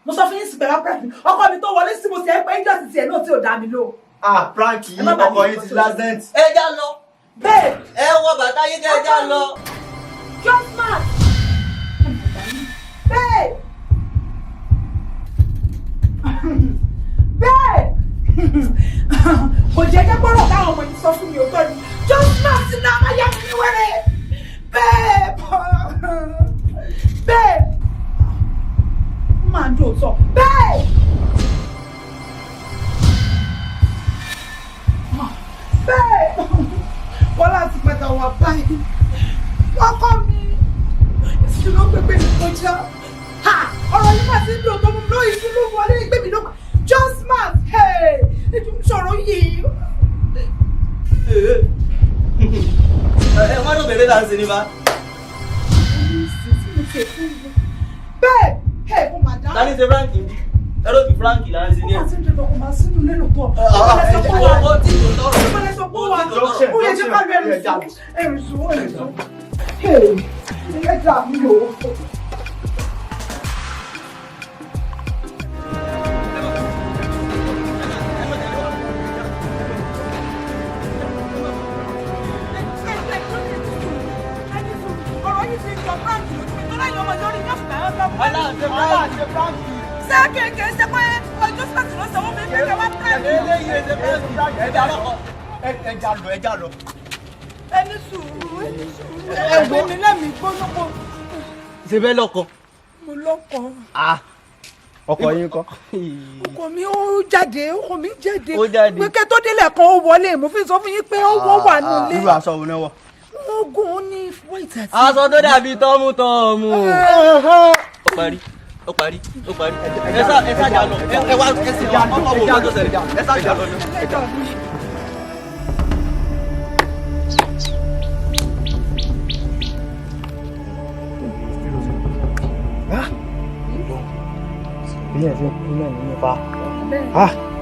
Mo sọ fún yín sí pẹ̀lú prank mi. Ọkọ mi tó wọlé sí mo sì ẹ pé ìjọ ti tiẹ̀ náà tí ò dá mi lò. Prank yìí ọkọ yín ti last dent. Ẹja lọ. Bẹ́ẹ̀. Ẹ wọ bàtà yín kẹ́ ẹja lọ. Josmart. Bẹ́ẹ̀. Bẹ́ẹ̀. Kò jẹ́ jẹ́ gbọ́dọ̀ káwọn ọmọ yìí sọ fún mi òótọ́ ni Josmart náà máa yá mi ní wẹ́rẹ́ bẹ́ẹ̀ máa ń dùn òótọ́ bẹ́ẹ̀ wọ́n láti padà wà báyìí ọkọ mi ìṣúná pépé mi kọjá ọ̀rọ̀ yìí máa ti ń dùn tó mú lóyún ìṣúná wọlé ìgbé mi lóko Josmart ètò ìṣòro yìí. Wọ́n ló bẹ̀rẹ̀ láti ní bá. Bẹ́ẹ̀ mo máa dá. Tani ṣe Frank ní? Ẹ ló fi Frank láti ní ẹ̀. Wọ́n máa ti ń jẹ́ lọ́kọ̀ máa sínú lẹ́nu pọ̀. Ó ti tó tọrọ. Ìpínlẹ̀ sọ pé wà ó yẹ jẹ́ ká lu ẹrù sùn. Ẹ dà mí o. Ṣé kéèké ṣe pé ọjọ́ sọ́ọ̀tì ló sanwó mi kéèké wá pẹ́ẹ́lí? Ẹja lọ. Ẹni sùúrù. Ẹgbẹ́ mi lẹ́mìí gbóná. Ṣé bẹ́ẹ̀ lọ́kọ? Mo lọ́kọ. ọkọ yín kọ́. ọkọ mi ó jáde pé kẹ́ tó délẹ̀ kan ó wọlé mo fi sọ fún yín pé ó wà nílé. irú aṣọ wo náà wọ̀. ogun ó ní white àti. aṣọ tó dàbí tọ́mú. ó parí. ẹ sá jà lọ ẹ wá ẹ sì ọkọ wo ló tó ṣẹlẹ̀ ẹ sá jà lọ. bí ẹ ṣe kú náà nínú fa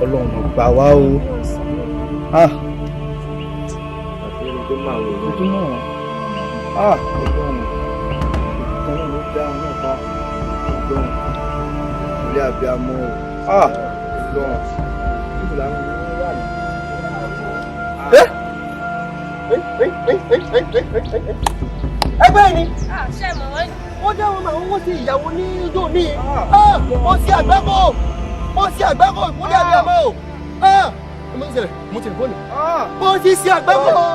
Ọlọ́run ló gbà wá o àfihàn tó máa wò ó tó náà Ọlọ́run ìtọ́nà ló dá ọ náà bá Ọlọ́run ilé abiyamọ Ọlọ́run níbo làwọn ènìyàn wà ní. ẹgbẹ́ ni wọ́n jẹ́ wọn àwọn wọ́n ti ìyàwó ní ijó ní wọ́n ti àgbẹ́kọ̀ ìkúlẹ̀ àbíyàmọ́ ọmọ ìṣẹ̀lẹ̀ mo ti fóònù wọ́n ti ṣe àgbẹ́kọ̀.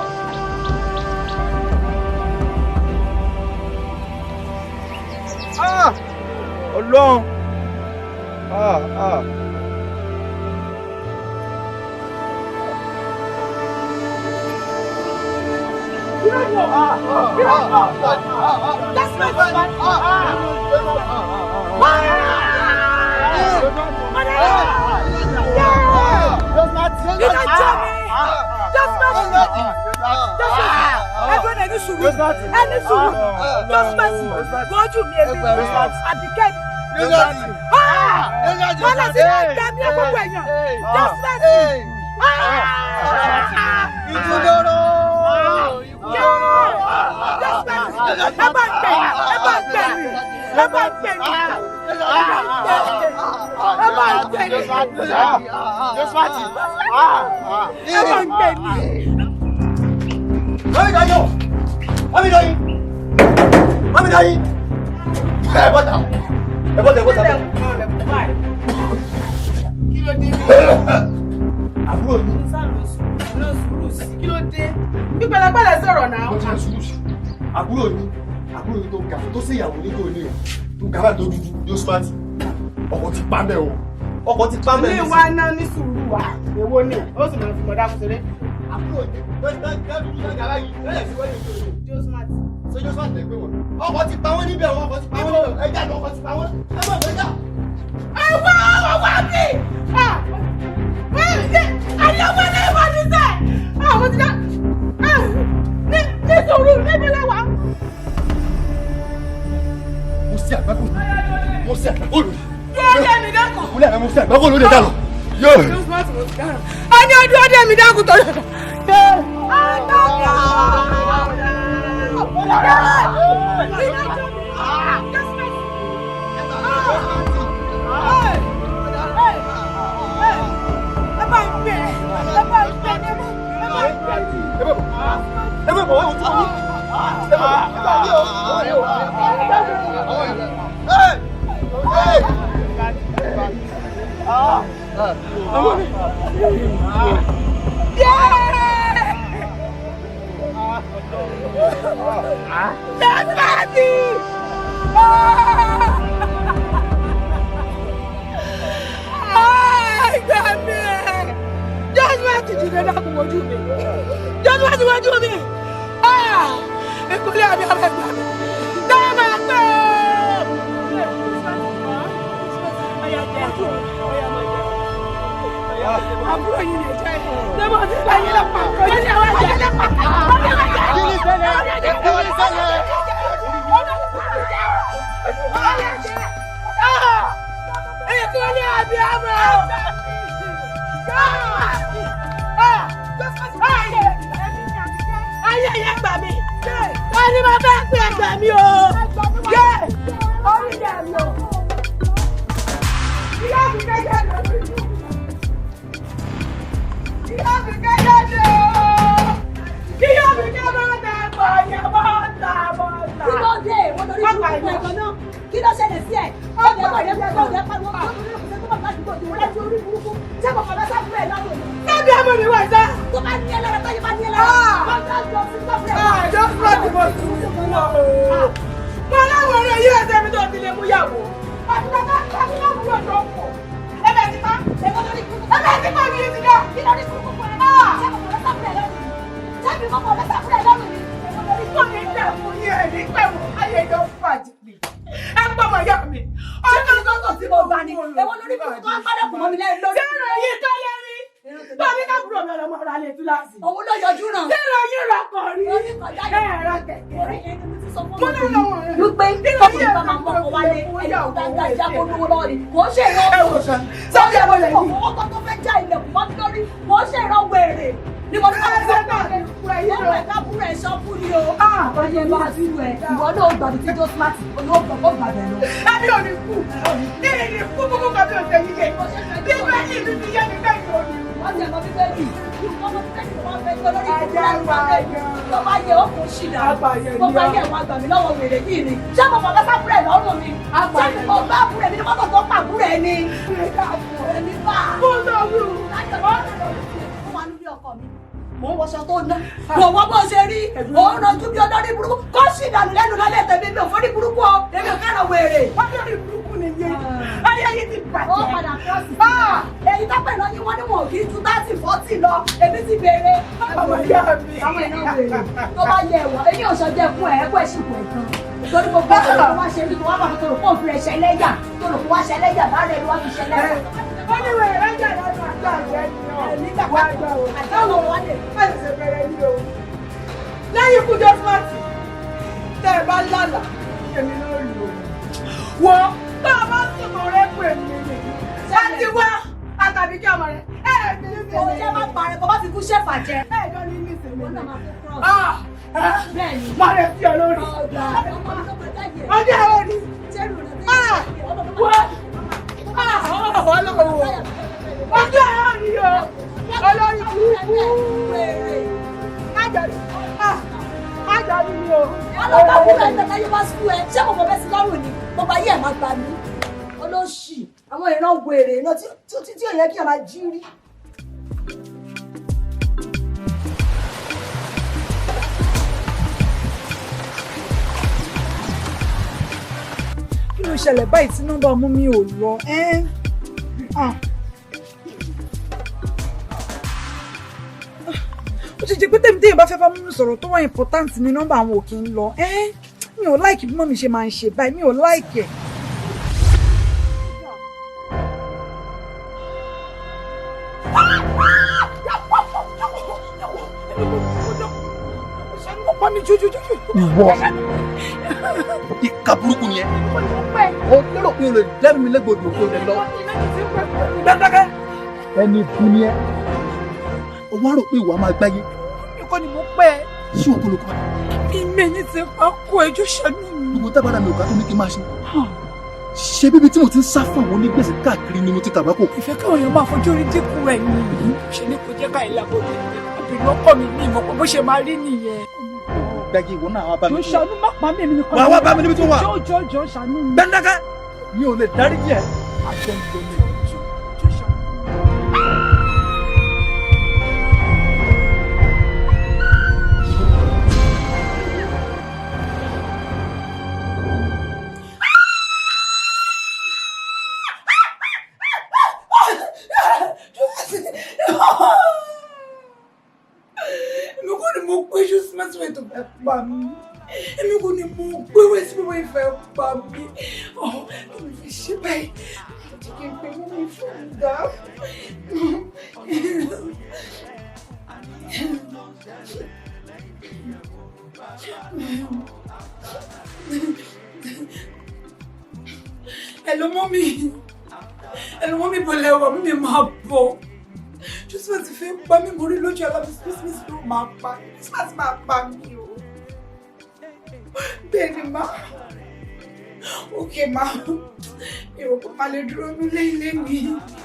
Ọlọ́run àbúrò yìí tó ga tó ṣèyàwó nígbò ní o tó ga báyìí tó dúdú yóò smart ọkọ̀ ti pa mẹ́ o ọkọ̀ ti pa mẹ́. ilé wa náà ní sùúrù wa èwo ni ó sì máa fi mọ̀ dákú sílé. àbúrò yìí tó dúdú tó ga báyìí lẹ́yìn sí wọ́n ní ìṣòro. yóò smart. ṣé yóò smart lè gbé wọn. ọkọ̀ ti pa wọ́n níbẹ̀ ọkọ̀ ti pa wọ́n níbẹ̀ ẹja ni ọkọ̀ ti pa wọ́n ẹ bọ̀ gbẹ́jà. ẹ wá wá mi. àyẹ̀wò ní ìbọn ní sẹ́ àwọn ti dá ní sùúrù níbi lẹ́wà. mo ṣe àgbákò lórí. yóò dé mi dákun. kúlẹ̀ rẹ mo ṣe àgbákò lórí ẹ̀dá lọ. a ní ọdún ọdún mi dákun tó yọ. àbúrò yìí lè jẹ́ lẹ́mọ̀ tí ìgbà yìí lọ́pàá kọjú ní àwọn ẹ̀jẹ̀ lọ́pàá kí ni ṣẹlẹ̀ kí ni ṣẹlẹ̀. ẹ̀yẹ kí wọ́n ní àbí àmọ́. ayé yẹn gbà mí wọ́n ní mo fẹ́ pé ẹgbẹ́ mi o. orí ìyá mi o. ìyá mi kẹ́kẹ́ lórí mi. Ìyá mi kẹ́jáde ooo! Ìyá mi kẹ́ máa ta ẹ̀kọ́ ọ̀yà bọ́ọ̀tà. Kí ló dé? Wọ́n lórí ìlú ẹ̀kọ́ náà. Kí ló ṣẹlẹ̀ sí ẹ̀? Ọ̀dẹ̀ ẹ̀kọ́ ìdẹ́gbẹ́ tó ọ̀dẹ̀ pariwo tó lórí ọ̀sẹ̀ tó bá bá dùgbò tó wọlé tí orí burúkú. Ṣé kò kọ̀ọ̀bá sáfù ẹ̀ lọ́wọ́ ni? Sábì ọmọ mi wà sá. Tó bá ní ẹlẹ́rẹ̀ tó yẹ bá ní ẹlẹ́rẹ̀. Ọjọ́ ìjọ sí sọ́fù ẹ̀. Àjọ fúlọ́ọ̀tì mo sùn fún ọ. Mo láwọn ọ̀rẹ́ yí ẹsẹ̀ mi tó ti lè mú yàwó. Àti Èwo lórí burúkú wá padà kù mọ́ mi lẹ́yìn lórí. Sẹ́rọ̀ yìí kọ́lé rí. Bábí ká búrò mi ọ̀rọ̀ mọ́ ọ̀rọ̀ alẹ́ túláàsì. Òun ló yọjú náà. Sẹ́rọ̀ yìí rọ̀ kọ̀ rí. Ẹ̀rọ kẹ̀kẹ́. Mo ní lọ́wọ́ rẹ̀. Wípé tọkùnrin bá máa mọ́kọ wálé ẹni tó dáńgá ìjà kó lówó lọ́wọ́ ni. Kò ṣe ìran. Ẹ wò sàn. Sọ́jà mo lè yí. Ọkọ̀ tó fẹ́ já ilẹ̀kùn mọ́ lórí. Kò ṣe ìran wèrè. Ní mo ní ká fẹ́ gbà mí. Ìyá rẹ̀ ká búrẹ̀ ṣọ́ fún ni o. Ọjọ́ bá sí rẹ̀. Ìwọ náà gbàdúrà tí Josmart olóògbọ̀n kó gbàgbẹ́ lọ. Ẹbí ò ní kú. Kí ni kú kúkú kan bí o ṣe yíyẹ? Bí bẹ́ẹ̀ ni ibi ti yẹ mi bẹ́ẹ̀ ni o ní. Wọ́n ti ẹ̀mọ́ bíbélì. Ọmọ bíbélì tó máa ń fẹ́ tó lórí ìdílé tó bá yẹ ọkọ̀ ṣìdá. Tó bá yẹ ẹ̀wọ̀n àgbà mi lọ́wọ́ wèrè yìí ni. Ṣé mo fọwọ́ sábúrẹ̀ lọ́rùn mi? Ṣé mo bá búrẹ̀ mi ní mọ́tò tó pàbúrẹ̀ ni? Èmi bá. Mo lọ rú. Mo ń wọṣọ tó ná. Mo wọ́n bó ṣe rí. Òun rànjú bí olórí burúkú. Kó sì dànù lẹ́nu lálẹ́ tẹ̀mí mi ò fọ́ ní burúkú o. Èmi ò fẹ́ràn wèrè. Olórí burúkú ni yé. Ayé yìí ti bàjẹ́. Ó padà kọ́ọ̀sì. Èyí tó pẹ̀lú ọyún wọn ni wọn ò kí ju 30-40 lọ. Èmi ti béèrè. Àwọn ìyá mi. Àwọn iná wèrè. Tó bá yẹ ẹ̀wọ̀n. Èmi ò sọ jẹ́ fún ẹ̀ ẹ̀kọ́ ẹ̀sìn kò ẹ̀kan. Torí gbogbo ọ̀rọ̀ tó wá ṣe ní tó wá bàbá tó rò pọ̀ fi ẹ̀ṣẹ̀ lẹ́yà. Tó rò pé wá ṣe lẹ́yà bá rẹ̀ ló wá fi ṣe lẹ́yà. Wọ́n ní wẹ̀rẹ̀ lẹ́jà lọ́dún àjọ àjẹ́ ni ọ̀. Wá gbà wò. Àtàwọn wà lè. Wọ́n ti ṣe bẹ̀rẹ̀ ní o. Lẹ́yìn ikú Josmart, tẹ́ ẹ bá lálà, èmi náà lò. Wọ́n bá a bá sọ̀rọ̀ rẹ̀ pè mí ni. Ṣé ti wá àtàbí kí ọmọ rẹ̀? Ní ìsinmi. Òun jẹ́ máa parẹ́ kó bá ti kú ṣẹ́fà jẹ. Jọ ní ìsinmi. Wọ́n náà máa fẹ́ cross. Bẹ́ẹ̀ni. Máa rẹ̀ fi ọ lórí. Ọjọ́ ẹ̀rọ ni. Wọ́n. Ọlọ́run. Ọjọ́ ẹ̀rọ ni o. Olórí burúkú. Ájàdí ni o. Ọlọ́pàá kúrò ẹ̀ńtẹ́ táyé bá sùn ẹ̀. Ṣé mo fọ bẹ́ẹ̀ sí lọ́rùn ni? Mo bá yẹ̀ máa gbà mí. Olóṣì. Àwọn ìran wèrè iná tí ò yẹ kí a máa jí rí. Kí ló ṣẹlẹ̀ báyìí tí nọ́mbà ọmú mi ò lọ? Ó ti jẹ́ pé tèmi téèyàn bá fẹ́ bá mímú sọ̀rọ̀ tó wà important ní nọ́mbà àwọn òkè ń lọ. Mi ò láìkì bí mọ́mí ṣe máa ń ṣe báyìí, mi ò láìkì ẹ̀. Ìwọ ìka burúkú ni ẹ. O lérò pé o lè dẹ́rù mi légbodò kí o lè lọ. Dákẹ́. Ẹni bu ni ẹ. O wá rò pé ìwà máa gbáyé. Nǹkan ni mo pẹ́. Ṣé o kò lè kọ́? Ìmẹ̀yìn ti pa kó ẹjọ́ ṣàánú mi. Gbogbo tábàdà mi ò ká tó ní kí n máa ṣe. Ṣé bíbi tí mo ti ń sá fún àwọn onígbèsè káàkiri ni mo ti tàbákò? Ìfẹ́ káwọn èèyàn máa fojú orí dínkù ẹ̀ nìyí. Ṣé ní kò jẹ́ káyìí lábọ́ mi? Àbìnrin ọkọ mi ní ìmọ̀ pé bó ṣe máa rí nìyẹn. Gbàgì ìwọ náà wá bá mi. Jọ ṣàánú má pa mí èmi nìkan. Wà wá bá mi níbi tó wà. Jọ ṣàánú mi. Gbẹ́ndákẹ́. Mi ò lè dárí jẹ́. Àjọ ìgbò mi. Jọ ṣàánú mi. Èmi kò ní mo pé Josmart wẹ̀ tó fẹ́ pa mí. Èmi kò ní mo pé wẹ̀ sí wẹ̀ fẹ́ pa mí. Kí ni fi ṣe báyìí? Jẹ́ kí n pè mí ní ìfúnda. Hello, mommy. Hello, mommy, bọ̀lẹ̀ wà mí máa bọ̀. Josmart ti fẹ́ pa mí, mo rí lójú alábí Christmas ló máa pa mí. Christmas máa pa mí o. Bẹ́ẹ̀ni ma. Okay ma. Èrò kò máa lè dúró nílé ilé mi.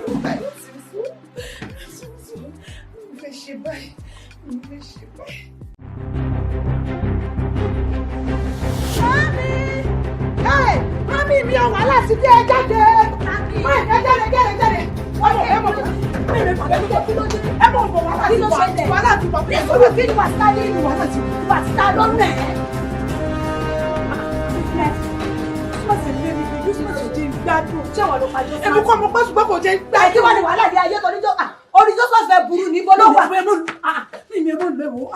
Èrò báyìí ti fún. Mo fẹ́ ṣe báyìí. Mo fẹ́ ṣe báyìí. Mami mi ò wàhálà sí tí ẹ jáde. Jáde. Wọ́n yẹ ẹ mọ̀ bọ̀ wàhálà ti bọ̀ bí ẹ̀sọ́ kí ni wàsíta ní ìlú wàhálà ti bọ̀ wàsíta lọ́nà ẹ̀. Ṣé wọ́n ló pa Josmart? Èmi kọ́ mo pẹ́ ṣùgbọ́n kò jẹ́ gbá. Kí wọ́n ní wàhálà ní ayé torí orí Josmart fẹ́ burú ní bọ́lọ́ wà. Mímí ẹ̀mọ́ lẹ́wọ̀.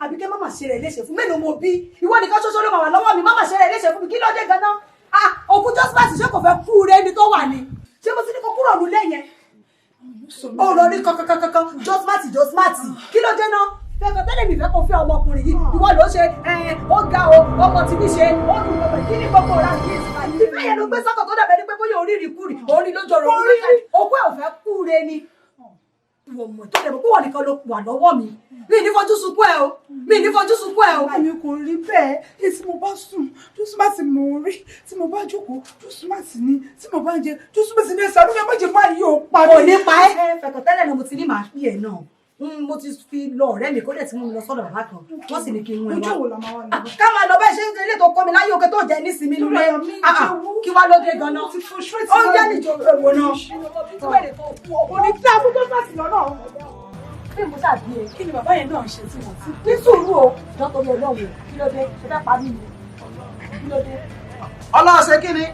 Àbíkẹ́ má mà ṣe rẹ̀ léṣe fún mélòó mo bí. Ìwọ nìkan ṣoṣo ló máa wà lọ́wọ́ mi, má mà ṣe rẹ̀ léṣe fún mi. Kí ló dé gan-an? òkú josmart ṣé kò fẹ́ kú rẹ ní tó wà ní ṣé mo ti ní kó kúrò nílé yẹn ọ̀rọ̀ ní kankan josmart kí ló dé náà fẹ́kọ̀ tẹ́lẹ̀ mi fẹ́ kó fẹ́ ọmọkùnrin yìí ìwọ ló ṣe ó ga o ọmọ tí mi ṣe ó dùn lọ́pẹ̀ kí ni gbogbo ọ̀rá kí èsì báyìí ìfẹ́ yẹn ló gbé sọ́kọ̀ tó dàbẹ̀ ní pé bóyá orí rí kúrì orí lójó rẹ̀ orí òkú ẹ̀ ò fẹ́ kú re ni ìwọ mọ̀ tó dẹ̀ mọ̀ kó wọ̀ nìkan ló wà lọ́wọ́ mi ní fojú sunkún ẹ o ní fojú sunkún ẹ o. èmi kò rí bẹ́ẹ̀ èyí tí mo bá sùn josmart mo rí tí mo bá jókòó josmart ni tí mo bá ń jẹ josmart ní ẹsẹ̀ àdúgbò méje máa yí o pa mí. kò ní pa ẹ́ fẹ̀kọ̀ tẹ́lẹ̀ náà mo ti ní màá fi ẹ̀ náà mo ti fi lọ ọ̀rẹ́ mi kó dẹ̀ tí mo lọ sọ́dọ̀ bàbá kan wọ́n sì ní kí n mú ẹ wá. ojú wo la máa wà níbẹ̀. ká máa lọ bẹ́ẹ̀ ṣe ilé tó kọ́ mi láyé òkè tó jẹ́ nísìmí nílé kí wá lóde gan-an ó yá níjọ èwo náà. kò ní tí a kú josmart lọ́nà bí mo dàbí ẹ kí ni bàbá yẹn náà ṣe tí mo ti ní sùúrù o lọ́tọ̀ọ́ ọlọ́run kí ló dé ṣe fẹ́ pa mí ni kí ló dé. ọlọ́run ṣe kí ni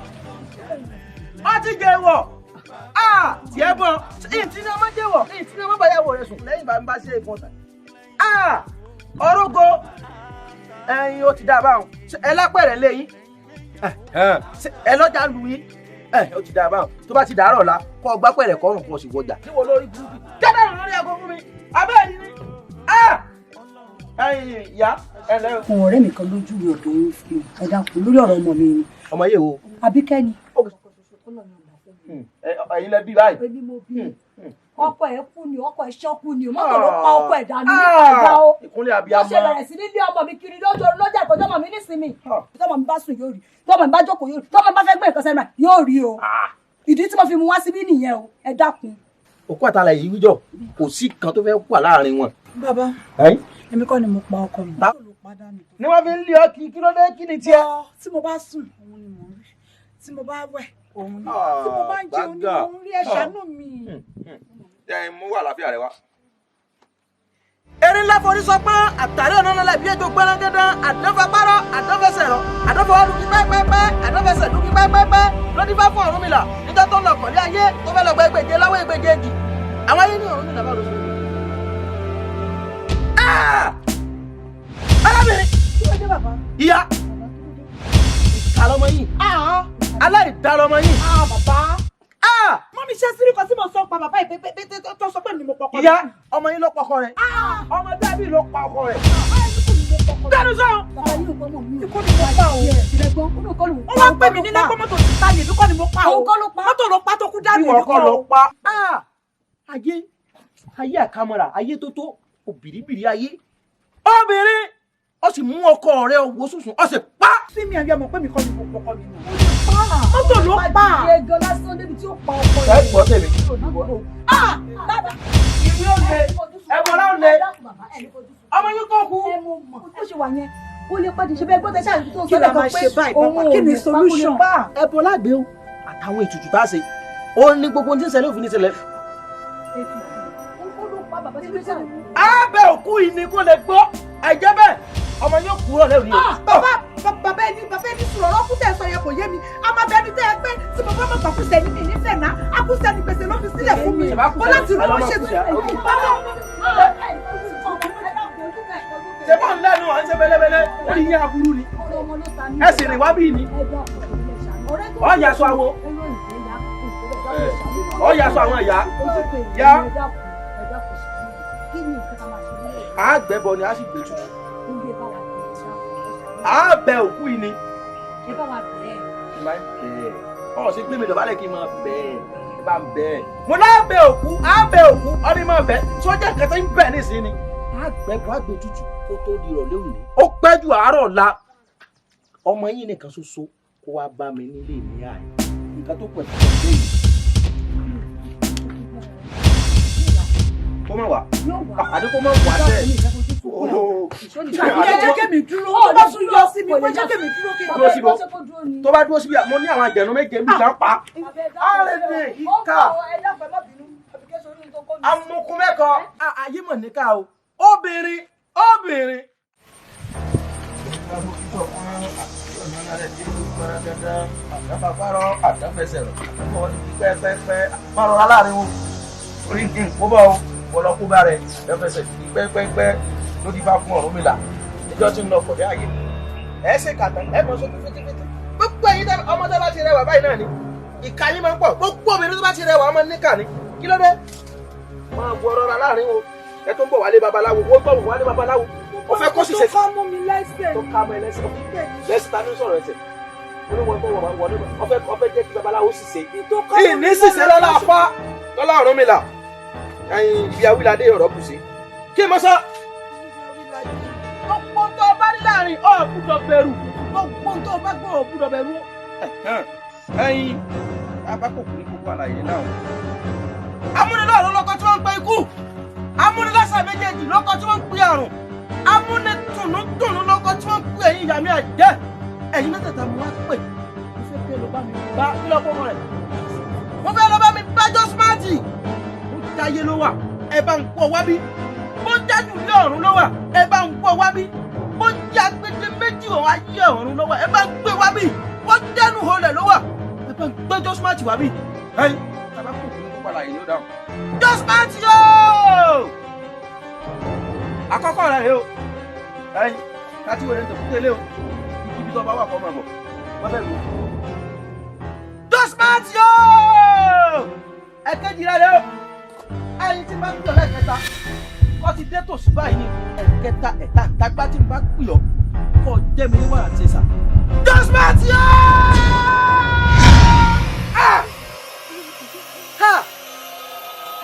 wọ́n ti jẹ wọ̀ tiẹ̀ bọ̀ ìtì ní ọmọ jẹ wọ̀ ìtì ní ọmọ bàyàwó rẹ̀ sùn lẹ́yìn bá ń bá ṣe é fún ọ̀tà ọ̀rọ̀gọ ẹ̀yin ó ti dá a báwọn ẹ lápẹ̀rẹ̀ lẹ́yìn ẹ lọ́jà lu yín ó ti dá a báwọn tó bá ti dàárọ̀ la kọ́ ọgbà pẹ̀rẹ̀ kọ́rùn kọ́ sì wọjà níwọ̀ lórí burúkú jẹ́dẹ̀ lórí aago fún mi abẹ́ẹ̀ ni ẹ̀yin ìyá ẹ lẹ́yìn. fún ọ̀rẹ́ mi kan lójú mi ọ̀dọ̀ ń fi ẹ̀dá kù lórí ọ̀rọ̀ ọmọ mi ni. ọmọ yìí wo. Àbíkẹ́ ni. ẹ̀yin lẹ bí báyìí. èmi mo bí ọkọ ẹ̀ kú ni ọkọ ẹ̀ ṣọ́kú ni mọ́tò ló pa ọkọ ẹ̀ dànù ní ìgbà o. ìkúnlẹ̀ abiyamọ. ó ṣe bẹ̀rẹ̀ sí ní lé ọmọ mi kiri lọ́jà ìkọjọ́ ọmọ mi nísìnyí. tọ́mọ mi bá sùn yóò rí tọ́mọ mi bá jókòó yóò rí tọ́mọ mi bá fẹ́ gbé nǹkan sẹ́nu yóò rí o. ìdí tí mo fi mú wá síbí nìyẹn o ẹ dákun. òkú àtàlà yìí wíjọ kò sí kan tó fẹ́ wà láàrin wọn. bàbá èmi kọ́ ni mo pa ọkọ mi. ni wọ́n fi ń lé ọ kí ló dé kí ni tiẹ̀. tí mo bá sùn òun ni mò ń rí tí mo bá wẹ̀ òun ni tí mo bá ń jẹun ni mò ń rí ẹ ṣàánú mi. ẹ mú wà láfíà rẹ wá. erin ńlá forí sọ pé àtàrí ọ̀nà ńlá bí ejò gbẹ́rẹ́gẹ́dẹ́ àdánfẹ́ párọ̀ àdánfẹ́ lọ àdánfẹ́ wà lùkí pẹ́pẹ́pẹ́ àdánfẹ́ lùkí pẹ́pẹ́pẹ́ lódì bá fún Ọ̀rúnmìlà níjọ́ tó ń lọ kọ̀lé ayé tó fẹ́ lọ gbẹ́ gbèjé láwọ́ ìgbèjé èjì àwọn ayé ní Ọ̀rúnmìlà bá lọ sí. arábìnrin ìyá ìkàlọ́mọ yìí aláìdálọ́mọ yìí. bàbá mọ́mí ṣe sírí kan tí mo sọ pa bàbá yìí tó sọ pé mi mo pọkọ rẹ̀. ìyá ọmọ yín ló pọkọ rẹ̀ ọmọ bẹ́ẹ̀bí ló pa ọkọ rẹ̀. dẹ́nu sọ́run. bàbá yìí ò gbọ́mọ̀ mi kò ní mo pa o. ó wá ń pè mí nílé pé mọ́tò ti ta yèmí kọ́ ni mo pa o. mọ́tò ló pa tó kú dànù ìwọ kọ́ ló pa. ayé àkàmọ́ra ayé tó tó òbìrìbìrì ayé obìnrin ó sì mú ọkọ rẹ̀ owó sùsùn ó sì pa. sí mi àbí ọmọ pé mi kọ́ ni mo pọkọ mi nù. mọ́tò ló pa. ẹ̀gọ́ lásán débi tí ó pa ọkọ rẹ̀. ẹ gbọ́ tẹ̀lé kí ló dìbò náà. ìwé òde ẹ̀bọ̀n náà lè ọmọ yín kọ́ kú. ó ṣe wà yẹn ó lè pàdé ṣe bẹ́ẹ̀ gbọ́dọ̀ ṣáà tó kí la máa ṣe báyìí pápá kí ni solution. ẹ̀bọ̀n lágbè o àtàwọn ètùtù tá a ṣe ó ní gbogbo ohun tí ń ṣẹlẹ̀ òfin ní ṣẹlẹ̀. abẹ́ òkú yìí ni kò lè gbọ́ àìjẹ́ bẹ́ẹ̀ ọmọ yóò kúrò lẹ́rù yìí. bàbá ẹni sùrọ̀ ọ̀rọ̀ kú tẹ̀ sọ yẹ kò yé mi àmọ́ bẹ́ẹ̀ ni tẹ́ ẹ pé tí mo bá mọ̀ kàn kúṣẹ́ ní mi nífẹ̀ẹ́ náà akúṣẹ́ ni gbèsè ló fi sílẹ̀ fún mi mo láti rówó ṣe tó. ṣé bọ́ọ̀lù lẹ́nu à ń ṣe bẹ́lẹ́bẹ́lẹ́ ó ní yín aburú ni ẹ sì rìn wá bí ni ọ yà sọ àwọn ìyá yá àgbẹ̀bọ ni a sì gbé tutù àbẹ̀ òkú yìí ni ọ̀ sì gbé mi dọ̀bálẹ̀ kí n máa bẹ̀ ẹ bá ń bẹ̀ mo lábẹ̀ òkú ọdí máa bẹ̀ sọ́jà kẹta ń bẹ̀ nísìnyí ni àgbẹ̀bọ àgbẹ̀ tutù kó tó di ìrọ̀lẹ́ òní ó pẹ́ ju àárọ̀ la ọmọ yín nìkan ṣoṣo kó wá bá mi nílé ní àyè nǹkan tó pẹ̀ tó ṣe yìí. kó má wà àdé kó má wà tẹ́ jẹ́ kémi dúró tó bá tún yọ sí mi pé jẹ́ kémi dúró kí n dúró síbi tó bá dúró síbi mo ní àwọn àjẹ̀nú méje mi là ń pa àrẹ̀dẹ̀ ìka amukun mẹ́kọ̀ọ́ ayé mọ̀ níkà o obìnrin. àdáfàfárọ̀ àdáfẹsẹ̀rọ̀ pẹ́pẹ́pẹ́ àpárọ̀ aláàrin o orí kí n kó bọ̀ o wọlọ́kú bá rẹ̀ àdáfẹsẹ̀ pẹ́pẹ́pẹ́ ló di bá fún Ọ̀rúnmìlà ìjọ tí ń lọ kọ̀dé ayé ẹ ṣe kàtà ẹ mọ sókè fẹtẹfẹtẹ gbogbo ẹ̀yin tẹ́ ọmọ tẹ́ bá ti rẹwà báyìí náà ni ìka yín máa ń pọ̀ gbogbo obìnrin tó bá ti rẹwà ọmọ níkà ni kí ló dé máa wọ ọ̀rọ̀ láàrin o ẹ tó ń bọ̀ wálé babaláwo wọ́n gbọ́ wálé babaláwo ó fẹ́ kó sì ṣe tó ká mú mi lẹ́sẹ̀ tó ká mọ́ ẹ lẹ́sẹ̀ lẹ́sẹ̀ ta ní sọ̀rọ̀ ẹsẹ̀ olówó tó wọ̀ wọlé ọfẹ́ jẹ́ kí babaláwo sì ṣe ìní sì ṣe lọ́la apá lọ́la ọ̀run mi là ẹ̀yin ibi awíládé ọ̀rọ̀ kù sí kí mo sọ. gbogbo tó bá ní láàrin ọ̀ gbúdọ̀ bẹ̀rù gbogbo tó bá gbọ́ ọ̀ gbúdọ̀ bẹ̀rù. ẹ̀yin abákòkò ní gbogbo àlàyé náà. amúnilọ́ọ̀rọ̀ lọ́kọ̀ tí wọ́n ń pe ikú amúnilọ́sà méjèèjì lọ́kọ̀ tí wọ́n ń pe àrùn amúnitùnútùnú lọ́kọ̀ tí wọ́n ń pe ẹ̀yin ìyá mi àjẹ́ ẹ̀yin mẹ́tẹ̀ẹ̀ta mo wá pè mo fẹ́ kí ẹ lọ bá mi bá kílọ̀ fún ọmọ rẹ̀ mo fẹ́ lọ bá mi bá jọ́símátì ó jáyé ló wà ẹ bá ń pọ̀ wá bí bó jájú lé ọ̀run ló wà ẹ bá ń pọ̀ wá bí bó já pété méjì ọ̀ ayé ọ̀run ló wà ẹ bá ń gbé wá bí bó jẹ́nu holẹ̀ ló wà ẹ bá ń gbé jọ́símátì wá bí ẹ̀yin bàbá kò kí ló padà yìí ló dáhùn jọ́símátì yóò àkọ́kọ́ rẹ̀ o ẹ̀yin láti wọlé tó kúté lé o ibi tó bá wà kọ́ máa bọ̀ wọ́n fẹ́ lò ó. jọ́símátì yóò ẹ̀kejì rẹ̀ lé o ẹ̀yin tí bá ń tọ̀ lẹ́ẹ̀kẹta kọ́ ti dé tòṣì báyìí ní ẹ̀kẹta ẹ̀ta àtàgbà tí n bá pè ọ́ kọ́ jẹ́ mi ní wàrà tí ẹ sà. jọ́símátì yóò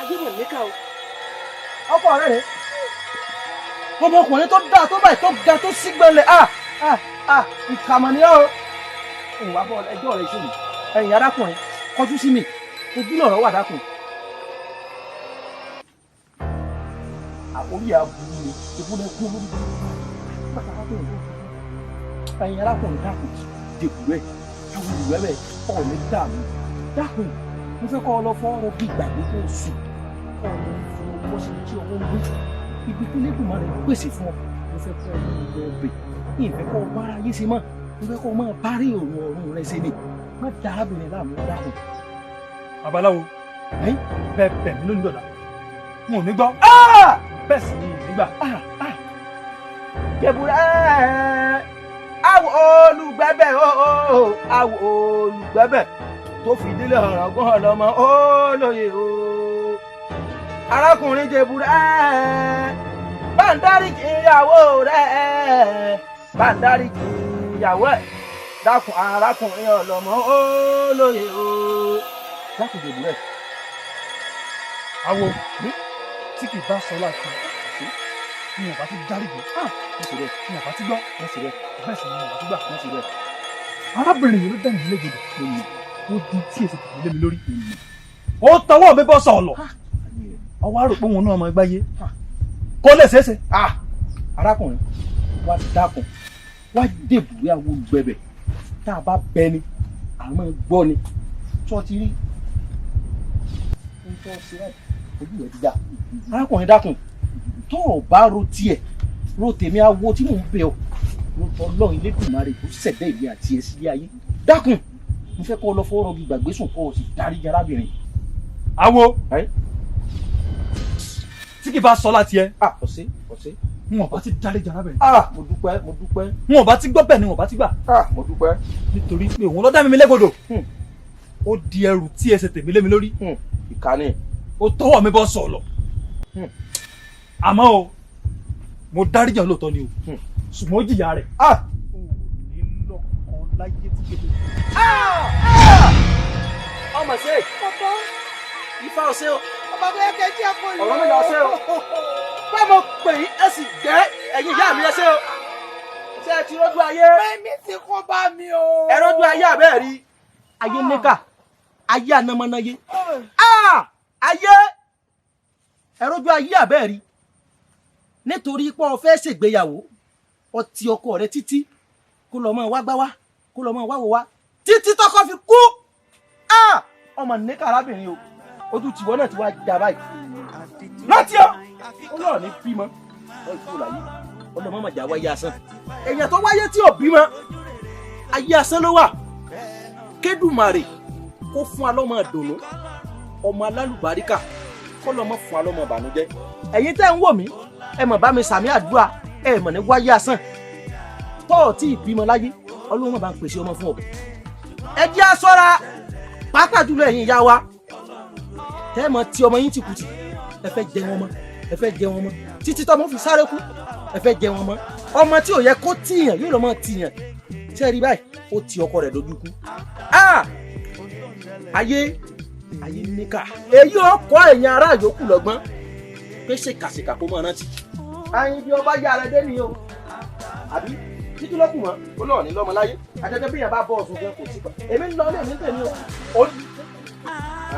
ajébọ̀ níkà o ọkọ rẹ̀ rẹ̀ ọmọkùnrin tó dáa tó báyìí tó ga tó sígbẹ́lẹ̀ ìkàmọ̀ ni ọ́ ìwà bọ́ ẹjọ́ rẹ̀ ṣòro ẹ̀yìn arákùnrin kọjú sí mi ojú lọ̀rọ̀ wà dákùn. àkórí àbúrú ni ìbúlẹ̀ kú lórí pátápátá ìlú ẹ̀yìn arákùnrin dákùn dèbù rẹ̀ àwọn ìlú ẹ̀rẹ̀ ọ̀ ní dààmú dákùn mo fẹ́ kọ́ ọ lọ fọ́ ọ̀rọ̀ bí ìgbàgbé tó sùn kọ́ ọ lọ fún ọmọ sí tí ọmọ ń gbé ibi tó lẹ́gùn máa rẹ̀ pèsè fún ọ mo fẹ́ kọ́ ọmọ ìgbẹ́ ọbẹ̀ ní ìfẹ́ kọ́ ọba ara yé ṣe mọ́ mo fẹ́ kọ́ ọmọ parí òun ọ̀run rẹ̀ ṣe ni má da arábìnrin láàmú dáhùn. babaláwo bẹ́ẹ̀ bẹ̀ mí lónìí dọ̀là n ò ní gbọ́ bẹ́ẹ̀ sì ni ìgbà. jẹ̀bùrẹ́ àwọ̀ olùgbẹ́bẹ̀ àwọ̀ olùgbẹ́bẹ̀ tó fi ìdílé ọ̀rọ̀gún ọlọ́mọ olóye o arákùnrin jẹ̀bùrẹ́ bá ń dáríjì ìyàwó rẹ̀ bá ń dáríjì ìyàwó ẹ̀ dákun arákùnrin ọlọ́mọ olóye o dákun jẹ̀bùrẹ́. àwo tí kì í bá sọ láti ní ọba tí dáríjì ní ọba tí gbọ́ bẹ́ẹ̀ sì ni ọba tí gbà arábìnrin yìí ló dẹ̀ mí lẹ́gbẹ̀ẹ́ ó di tí èsì tẹ̀lé mi lórí ó tọwọ́ mi bọ́ sọ̀ọ̀lọ̀ ọwọ́ àrò pé òun náà ọmọ ẹgbẹ́ yé kó lè ṣeéṣe. arákùnrin wá dákun wá dèbùrú àwọn olùgbẹ̀bẹ̀ tá a bá bẹ ni àmọ́ gbọ́ ni tó ti rí ń tọ́ sí ẹ̀ ojú rẹ̀ ti dá arákùnrin dákun tó o bá ro tiẹ̀ ro tèmi awo tí mò ń bẹ ọ ro tọ́ lọ́ọ̀ ilé dùnmarè tó ṣẹ̀dá èmi àti ẹ̀ sílé ayé dákun mo fẹ́ kọ́ ọ lọ fọ́ọ́rọ́ bí gbàgbé sùn kọ́ ọ sì dárí arábìnrin. àwo tí kì bá sọ láti ẹ. ọ̀sẹ̀ wọn bá ti dárí arábìnrin. mo dúpẹ́. wọn bá ti gbọ́ bẹ́ẹ̀ ni wọn bá ti gbà. mo dúpẹ́. nítorí pé òun ló dá mi légbodò ó di ẹrù tí ẹsẹ̀ tèmi lé mi lórí. ìkànnì. ó tọwọ́ mi bọ́ sọ̀lọ̀. àmọ́ o mo dárí jàn lóòótọ́ ni o ṣùgbọ́n ó jìyà rẹ̀. ò ní lọ́kàn láyé tí kéde. ọmọ ṣe ifá ọ̀sẹ̀ o ọba bẹ́ẹ̀ kẹ́ tí a kò lò ọ̀rọ̀ mi lọ ṣe o bá mo pè yín ẹ sì jẹ́ ẹ̀yin ìyá mi ẹ ṣe o ṣe ti rọ́jú ayé. èmi ti kó bá mi o. ẹ rọ́jú ayé àbẹ́ẹ̀ rí ayé níkà ayé anamọ́náyé ayé ẹ rọ́jú ayé àbẹ́ẹ̀ rí nítorí pé o fẹ́ ṣègbéyàwó ọtí ọkọ rẹ títí kó lọ mọ wá gbá wá kó lọ mọ wá wò wá títí tọkọ fi kú ọmọ níkà arábìnrin o ojú tìwọ náà ti wá jà báyìí láti ọ ó lọ ní bímọ ọ ìkú láyé ọlọmọ màjà wáyé asán èèyàn tó wáyé tí ò bímọ ayé asán ló wà kédùmarè kó fún alọmọ dùnú ọmọ alálùbáríkà kó lọmọ fún alọmọ ìbànújẹ́ ẹ̀yin tẹ́ ń wò mí ẹ mọ̀ bá mi sàmì àdúrà ẹ mọ̀ ní wáyé asán tọ́ọ̀ tí ìbímọ láyé ọlọ́run bá ń pèsè ọmọ fún ọ ẹ jẹ́ á ṣọ́ra pàápàá jùlọ ẹ̀yin ìyá wa tẹ́ mọ̀ tí ọmọ yín ti kùtì ẹ fẹ́ jẹ wọn mọ́ ẹ fẹ́ jẹ wọn mọ́ títí tọ́mọ fi sáré kú ẹ fẹ́ jẹ wọn mọ́ ọmọ tí ò yẹ kó tìyàn yóò lọ mọ́ tìyàn tí ẹ rí báyìí ó ti ọkọ rẹ̀ lójú kú ayé níkà èyí ó kọ́ ẹ̀yin ará yòókù lọ́gbọ́n pé ṣèkàṣèkà kó mọ̀ rántí ayin bí ọba yára dé nìyó àbí títí lọ́kùn mọ́ ó lọ́ọ̀ ní lọ́mọ láyé àjẹjẹ bí yẹn bá bọ́ ọ̀sùn fún kò sí pa èmi ń lọ ilé mi ń tẹ̀lé o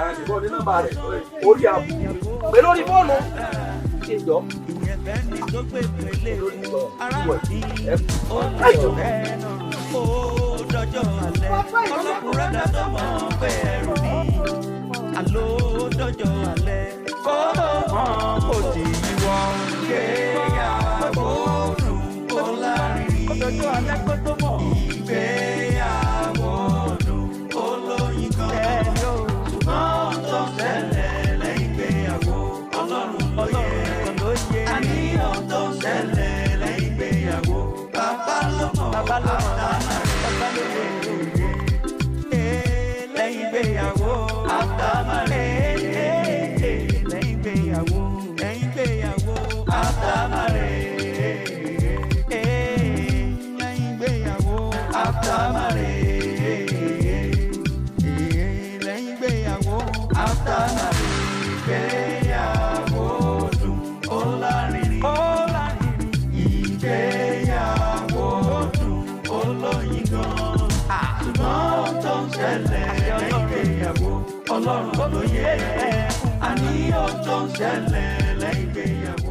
àṣìbọ̀ ní nọ́mbà rẹ̀ orí àbú pé lórí fóònù ṣe jọ Àló dọ́jọ́ alẹ́ kó hàn kò tí wọ́n gbéyàwó dùn kó lárinrin. Dọ́jọ́ alẹ́ kó tó mọ̀. Ìgbéyàwó dùn kó lóyin gan. Ṣùgbọ́n tó ṣẹlẹ̀ lẹ́yìn ìgbéyàwó Ọlọ́run ló yẹ. Àníyàn tó ṣẹlẹ̀ lẹ́yìn ìgbéyàwó bàbá ló mọ̀. Bàbá ló mọ̀. Lẹ́yìn ìgbéyàwó àtàmàlẹ́. Lẹ́yìn ìgbéyàwó àtàmàlẹ́. Lẹ́yìn ìgbéyàwó àtàmàlẹ́. Lẹ́yìn ìgbéyàwó àtàmàlẹ́. Ìgbéyàwó dùn ó lárinrin. Ìgbéyàwó dùn ó lóyin gan. Ṣùgbọ́n tó ń ṣẹlẹ̀ lẹ́yìn ìgbéyàwó Ọlọ́run ló yẹ. Àníyàn tó ń ṣẹlẹ̀ lẹ́yìn ìgbéyàwó.